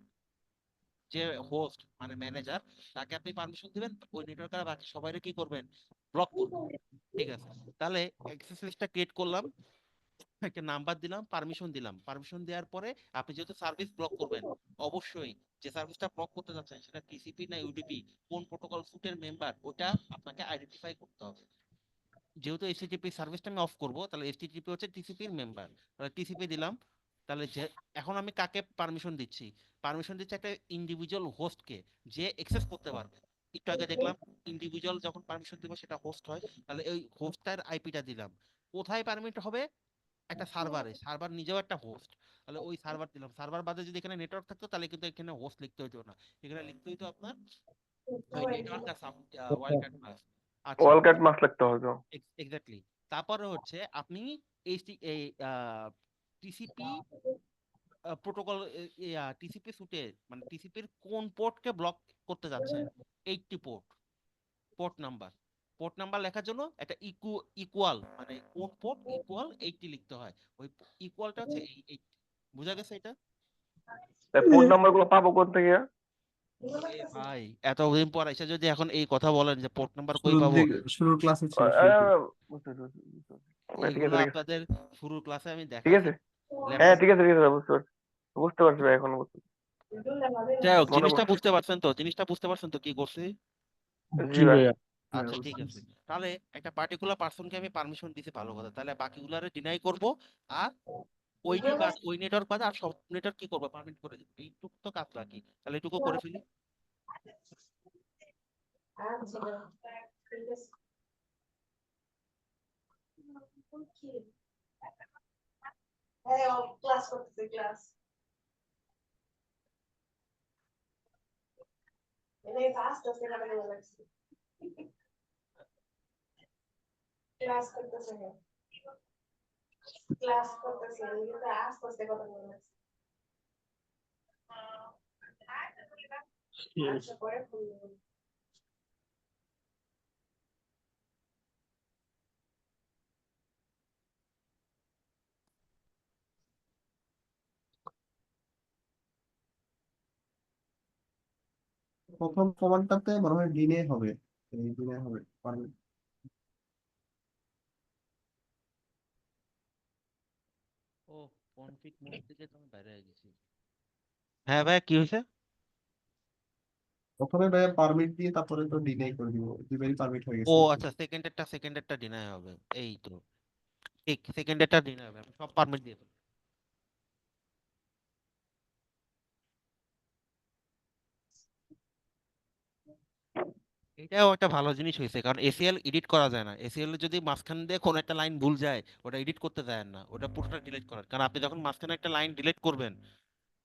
যে হোস্ট মানে ম্যানেজার, তাকে আপনি পারমিশন দিবেন, ওই নেটওয়ার্কের বাকি সবাইকে কি করবেন? ব্লক করবেন, ঠিক আছে? তাহলে অ্যাক্সেস লিস্টটা ক্রিয়েট করলাম, একটা নাম্বার দিলাম, পারমিশন দিলাম, পারমিশন দেওয়ার পরে আপনি যেহেতু সার্ভিস ব্লক করবেন, অবশ্যই যে সার্ভিসটা ব্লক করতে যাচ্ছেন সেটা টিসিপি না ইউডিপি, কোন প্রোটোকল স্যুটের মেম্বার, ওটা আপনাকে আইডেন্টিফাই করতে হবে। যেহেতু এইচটিটিপি সার্ভিসটা আমি অফ করব, তাহলে এইচটিটিপি হচ্ছে টিসিপির মেম্বার, তাহলে টিসিপি দিলাম। তাহলে যে এখন আমি কাকে পারমিশন দিচ্ছি? পারমিশন দিচ্ছি একটা ইন্ডিভিজুয়াল হোস্টকে, যে অ্যাক্সেস করতে পারবে। একটু আগে দেখলাম ইন্ডিভিজুয়াল যখন পারমিশন দিব সেটা হোস্ট হয়, তাহলে ওই হোস্টটার আইপিটা দিলাম। কোথায় পারমিট হবে? একটা সার্ভারে, সার্ভার নিজেও একটা হোস্ট, তাহলে ওই সার্ভার দিলাম। সার্ভার বাদে যদি এখানে নেটওয়ার্ক থাকতো তাহলে কিন্তু এখানে হোস্ট লিখতে হতো না, এখানে লিখতে হতো আপনার ওই নেটওয়ার্ক আর ওয়াইল্ড কার্ড ক্লাস। আচ্ছা, ওয়াল কাট মাস লাগতে হবে। এক্স্যাক্টলি। তারপরে হচ্ছে আপনি এই টিসিপি প্রোটোকল, টিসিপি সুটে মানে টিসিপির কোন পোর্টকে ব্লক করতে যাচ্ছেন? 80 পোর্ট, পোর্ট নাম্বার লেখার জন্য একটা ইকুয়াল মানে কোন পোর্ট ইকুয়াল 80 লিখতে হয়, ওই ইকুয়ালটা হচ্ছে এই 80। বুঝা গেছে এটা? পোর্ট নাম্বার গুলো পাবো কোথা থেকে? এ ভাই, এতদিন পর এসে যদি এখন এই কথা বলেন যে পোর্ট নাম্বার কই পাবো, শুরুর ক্লাসে ছিল আহ, শুরুতে। বুঝতে পেরেছি, বুঝতে পেরেছি। ঠিক এইগুলো আছে, ঠিক আছে, আপনাদের শুরুর ক্লাসে আমি ঠিক দেখাইছি আছে। হ্যাঁ, ল্যাপটপ। ঠিক আছে, ঠিক আছে, বুঝতে পারছি, বুঝতে পারছি ভাই, এখন বুঝতে পারছি। যাই হোক, মনে জিনিসটা পড়ছে। বুঝতে পারছেন তো? জিনিসটা বুঝতে পারছেন তো কি করছি? জি জি ভাই। ভাইয়া। হ্যাঁ, আচ্ছা, বুঝতে ঠিক আছে। পারছি। তাহলে একটা পার্টিকুলার পার্সনকে আমি পারমিশন দিছি, ভালো কথা, তাহলে বাকিগুলারে ডিনাই করব, আর ওইটি বাদ, ওই নেটওয়ার্ক বাদে আর সব নেটওয়ার্ক কি করবো? পারমিট করে দিব। এইটুকু তো কাজ বাকি, তাহলে এইটুকু করে ফেলি। আচ্ছা, ঠিক আছে। হ্যাঁ, ও ক্লাস করতেছে, ক্লাস। এনে আস্তে আস্তে কাটা দেওয়া লাগছে। ক্লাস করতেছে, ক্লাস করতেছে, কিন্তু আস্তে আস্তে কথা বলা লাগছে। আচ্ছা, পরে ফোন দেবো। প্রথম কমান্ডটাতে মনে হয় ডিনে হবে, এই ডিনে হবে পারবে। ও, কনফিগ মোড থেকে তো আমি বাইরে হয়ে গেছি। হ্যাঁ ভাই, কি হয়েছে? প্রথমে ভাই পারমিট দিয়ে তারপরে তো ডিনাই করে দিব, দুইবারই পারমিট হয়ে ও গেছে। আচ্ছা, সেকেন্ডেরটা ডিনাই হবে, এই তো ঠিক, সেকেন্ডেরটা ডিনাই হবে, আমি সব পারমিট দিয়ে দেবো। এটাও একটা ভালো জিনিস হয়েছে, কারণ এসিএল এডিট করা যায় না। এসিএল এ যদি মাঝখান দিয়ে কোনো একটা লাইন ভুল যায়, ওটা এডিট করতে যায় না, ওটা পুরোটা ডিলিট করার, কারণ আপনি যখন মাঝখানে একটা লাইন ডিলিট করবেন,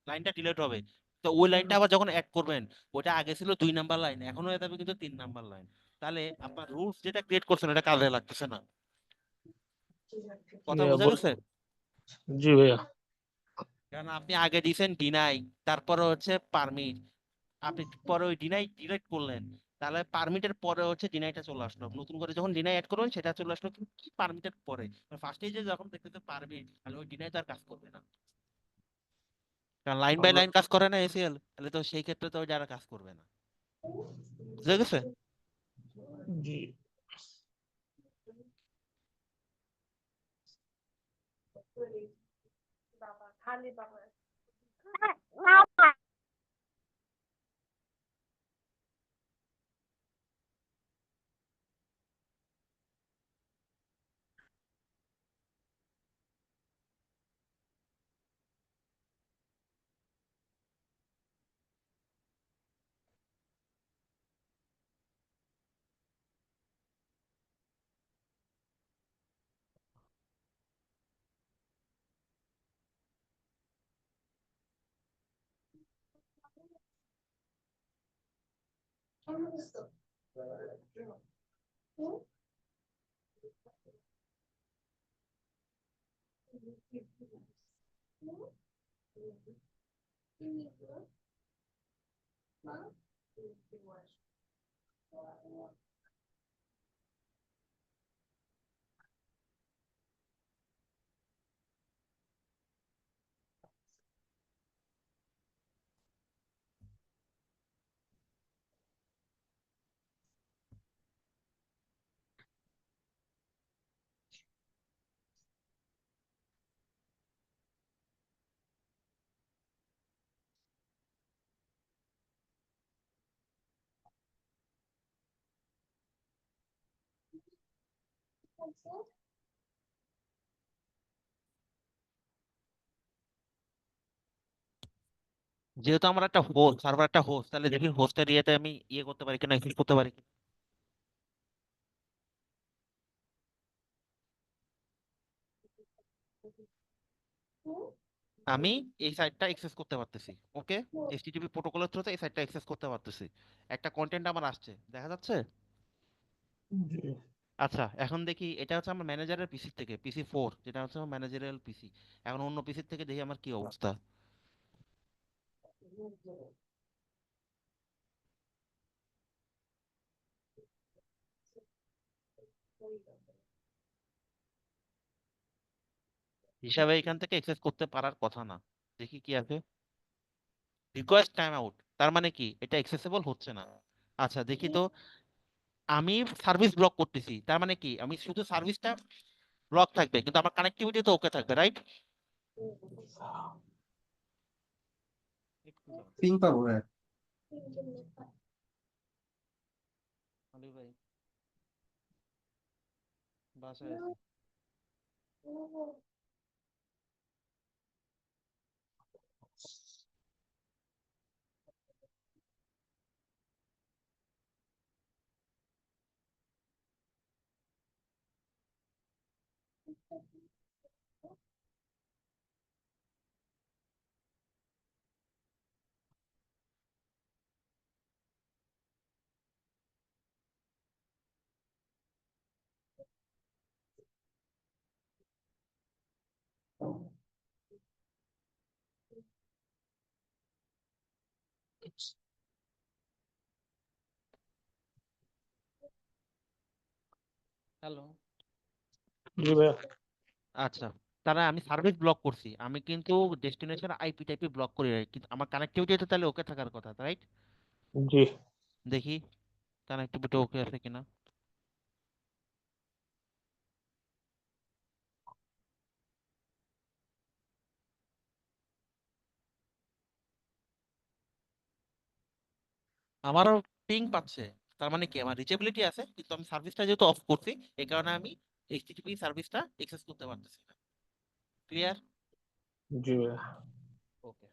লাইনটা ডিলিট হবে, তো ওই লাইনটা আবার যখন অ্যাড করবেন, ওটা আগে ছিল 2 নাম্বার লাইন, এখন হয়ে যাবে কিন্তু 3 নাম্বার লাইন, তাহলে আপনার রুলস যেটা ক্রিয়েট করছেন এটা কাজে লাগতেছে না। কথা বোঝা গেছে? জি ভাইয়া। কারণ আপনি আগে দিছেন ডিনাই, তারপরে হচ্ছে পারমিট, আপনি পরে ওই ডিনাই ডিলিট করলেন, তাহলে পারমিটের পরে হচ্ছে ডিনাইটা চলে আসলো, নতুন করে যখন ডিনাই অ্যাড করবেন সেটা চলে আসলো কি পারমিটের পরে। ফার্স্টে যে যখন দেখতেছে পারমিট, তাহলে ওই ডিনাই তো আর কাজ করবে না, কারণ লাইন বাই আমরা লাইন কাজ করে না এসিএল, তাহলে তো সেই ক্ষেত্রে তো ওইটা আর কাজ করবে না। বুঝা গেছে? জি। বাবা খালি বাবা যেহেতু আমার একটা হোস্ট, সার্ভার একটা হোস্ট, তাহলে দেখি হোস্টের ইয়েতে আমি ইয়ে করতে পারি কিনা, এক্সেস করতে পারি কিনা। আমি এই সাইটটা অ্যাক্সেস করতে পারতেছি, ওকে, এইচটিটিপি প্রোটোকলের থ্রুতে এই সাইটটা অ্যাক্সেস করতে পারতেছি। একটা কন্টেন্ট আমার আসছে, দেখা যাচ্ছে। জি। আচ্ছা, এখন দেখি এটা হচ্ছে আমার ম্যানেজারের পিসি থেকে, পিসি 4, যেটা হচ্ছে আমার ম্যানেজারিয়াল পিসি। এখন অন্য পিসি থেকে দেখি আমার কি অবস্থা। হিসাবে এখান থেকে অ্যাক্সেস করতে পারার কথা না। দেখি কি আছে, রিকোয়েস্ট টাইম আউট, তার মানে কি এটা অ্যাক্সেসিবল হচ্ছে না। আচ্ছা দেখি তো, আমি সার্ভিস ব্লক করতেছি, তার মানে কি আমি শুধু সার্ভিসটা ব্লক থাকবে কিন্তু আমার কানেক্টিভিটি তো ওকে থাকবে, রাইট? পিং পাবো ভাই। ভাই বাসায় আছি। হ্যালো। জি ভাইয়া। আচ্ছা, তাহলে আমি সার্ভিস ব্লক করছি, আমি কিন্তু ডেস্টিনেশন আইপি টাইপি ব্লক করি নাই, কিন্তু আমার কানেক্টিভিটি তো তাহলে ওকে থাকার কথা, রাইট? জি। দেখি কানেক্টিভিটি ওকে আছে কিনা। আমারও পিং পাচ্ছে, তার মানে কি আমার রিচেবিলিটি আছে, কিন্তু আমি সার্ভিসটা যেহেতু অফ করছি, এই কারণে আমি এইচটিটিপি সার্ভিসটা অ্যাক্সেস করতে পারতেছি না। ক্লিয়ার? জি ভাইয়া। ওকে,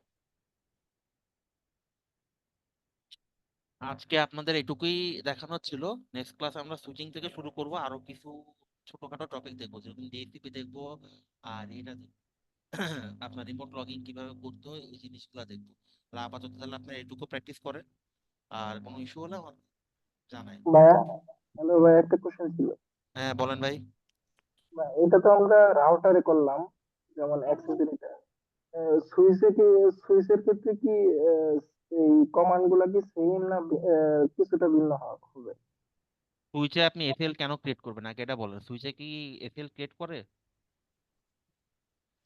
আজকে আপনাদের এটুকুই দেখানো ছিল। নেক্সট ক্লাসে আমরা সুইচিং থেকে শুরু করব, আরো কিছু ছোটখাটো টপিক দেখবো, যেরকম ডিএসসিপি দেখবো, আর এটা আপনার রিমোট লগইন কিভাবে করতে হয়, এই জিনিসগুলো দেখবো। তাহলে আপাতত তাহলে আপনার এটুকু প্র্যাকটিস করেন, আর কোনো ইস্যু হলে আমার জানাই। ভাইয়া, হ্যালো ভাইয়া, একটা কোশ্চেন ছিল। হ্যাঁ বলেন ভাই। এটা তো আমরা রাউটারে করলাম, যেমন অ্যাক্সেসরিটা, সুইচে কি, সুইচের ক্ষেত্রে কি এই কমান্ড গুলা কি সেম না কিছুটা ভিন্ন হবে? সুইচে আপনি এসএল কেন ক্রিয়েট করবেন আগে এটা বলেন, সুইচে কি এসএল ক্রিয়েট করে?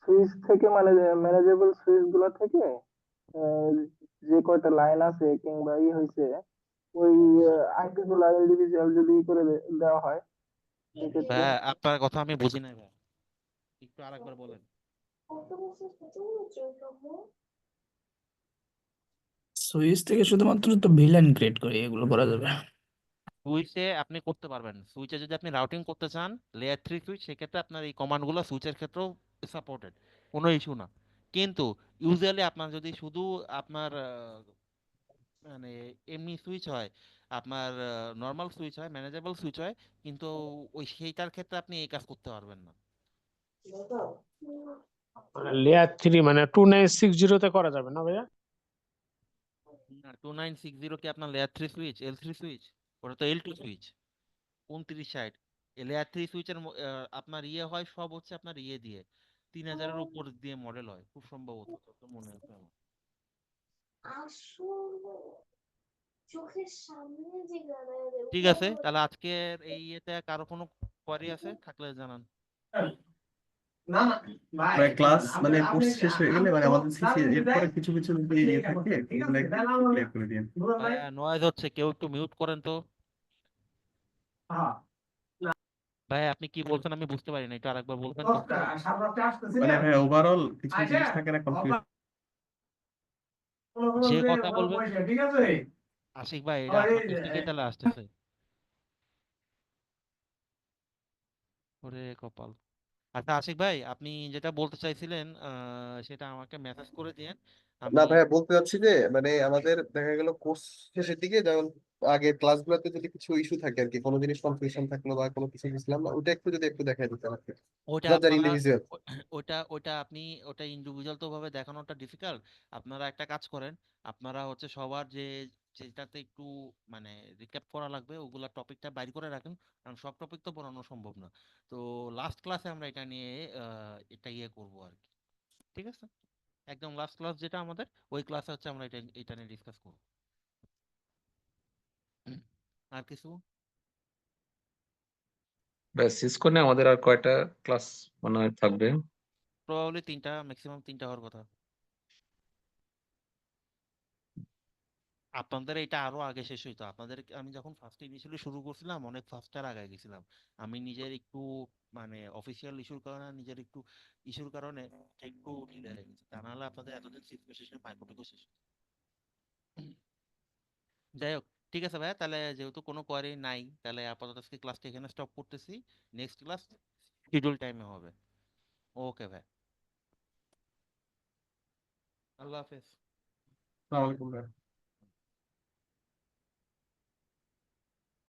সুইচ থেকে মানে ম্যানেজেবল সুইচ গুলা থেকে আহ, যে কয়টা লাইন আছে কিংবা হয়েছে ওই আইপি গুলা ইন্ডিভিজুয়াল যদি করে দেওয়া হয় সেক্ষেত্রে ভাই আপনার কথা আমি বুঝি নাই ভাই, একটু আরেকবার বলেন। সুইচ থেকে শুধুমাত্র তো ভিলেন ক্রিয়েট করে এগুলো করা যাবে। সুইচে আপনি করতে পারবেন, সুইচে যদি আপনি রাউটিং করতে চান লেয়ার 3 সুইচ, সেক্ষেত্রে আপনার এই কমান্ডগুলো সুইচের ক্ষেত্রেও সাপোর্টেড, কোনো ইস্যু না। কিন্তু ইউজুয়ালি আপনার যদি শুধু আপনার মানে এমনি সুইচ হয়, আপনার নর্মাল সুইচ হয়, ম্যানেজেবল সুইচ হয়, কিন্তু ওই সেইটার ক্ষেত্রে আপনি এই কাজ করতে পারবেন না। মানে লেয়ার 3 মানে 2960 তে করা যাবে না ভাইয়া? না, 2960 কি আপনার লেয়ার 3 সুইচ, L3 সুইচ? ওটা তো L2 সুইচ, 2960। লেয়ার 3 সুইচের আপনার হয় সব হচ্ছে আপনার দিয়ে 3000-এর উপর দিয়ে মডেল হয় খুব সম্ভবত, যত মনে হচ্ছে আমার। ঠিক আছে, তাহলে আজকের এই ইয়েতে কারো কোনো কোয়ারি আছে থাকলে জানান। মানে ক্লাস মানে কোর্স শেষ হয়ে গেলে মানে আমাদের সিসি এরপরে কিছু কিছু যদি থাকে এগুলো একটু ক্লিয়ার করে দিন। ভাইয়া নয়েজ হচ্ছে, কেউ একটু মিউট করেন তো। ভাই আপনি কি বলছেন আমি বুঝতে পারি না, একটু আরেকবার বলবেন তো। মানে ভাই ওভারঅল কিছু জিনিস থাকে না কনফিউজ। যে কথা বলবেন। আশিক ভাই, এটা আপনার কাছ থেকেই তাহলে আসতেছে। ওরে কপাল। আচ্ছা আশিক ভাই, আপনি যেটা বলতে চাইছিলেন সেটা আমাকে মেসেজ করে দিয়েন। না আমি ভাইয়া বলতে চাচ্ছি যে মানে আমাদের দেখা গেল কোর্স শেষের দিকে যেমন আগে ক্লাসগুলোতে যদি কিছু ইস্যু থাকে আর কি কোনো জিনিস কনফিউশন থাকলো বা কোনো কিছু বুঝলাম না ওটা একটু যদি একটু দেখাই দিতে পারতেন ওটা যার যার আপনারা ইন্ডিভিজুয়াল। ও- ওটা আপনি ওটা ইন্ডিভিজুয়াল তো ভাবে দেখানোটা ডিফিকাল্ট। আপনারা একটা কাজ করেন, আপনারা হচ্ছে সবার যেটাতে একটু মানে রিক্যাপ করা লাগবে ওগুলা টপিকটা বাইর করে রাখেন, কারণ সব টপিক তো পড়ানো সম্ভব না। তো লাস্ট ক্লাসে আমরা এটা নিয়ে এটা করবো আর কি। ঠিক আছে, একদম লাস্ট ক্লাস যেটা আমাদের, ওই ক্লাসে হচ্ছে আমরা এটা নিয়ে ডিসকাস করবো। আর কিছু? ব্যাস সিসকো নিয়ে আমাদের আর কয়টা ক্লাস মনে হয় থাকবে? প্রবাবলি 3টা, ম্যাক্সিমাম 3টা হওয়ার কথা। আপনাদের এটা আরো আগে শেষ হইতো, আপনাদের আমি যখন ফার্স্ট ইনিশিয়ালি শুরু করছিলাম অনেক ফাস্টার আগে গেছিলাম। আমি নিজের একটু মানে অফিসিয়াল ইস্যুর কারণে, নিজের একটু ইস্যুর কারণে একটু ডিলে হয়ে গেছে, তা নাহলে আপনাদের এতদিন সিস্টেম শেষে মাইক্রোটিকও শেষ হতো। যাই হোক, ঠিক আছে ভাইয়া, তাহলে যেহেতু কোনো কোয়ারি নাই তাহলে আপাতত আজকে ক্লাসটা এখানে স্টপ করতেছি। নেক্সট ক্লাস শিডিউল টাইমে হবে। ওকে ভাই, আল্লাহ হাফেজ। আসসালামু আলাইকুম ভাইয়া।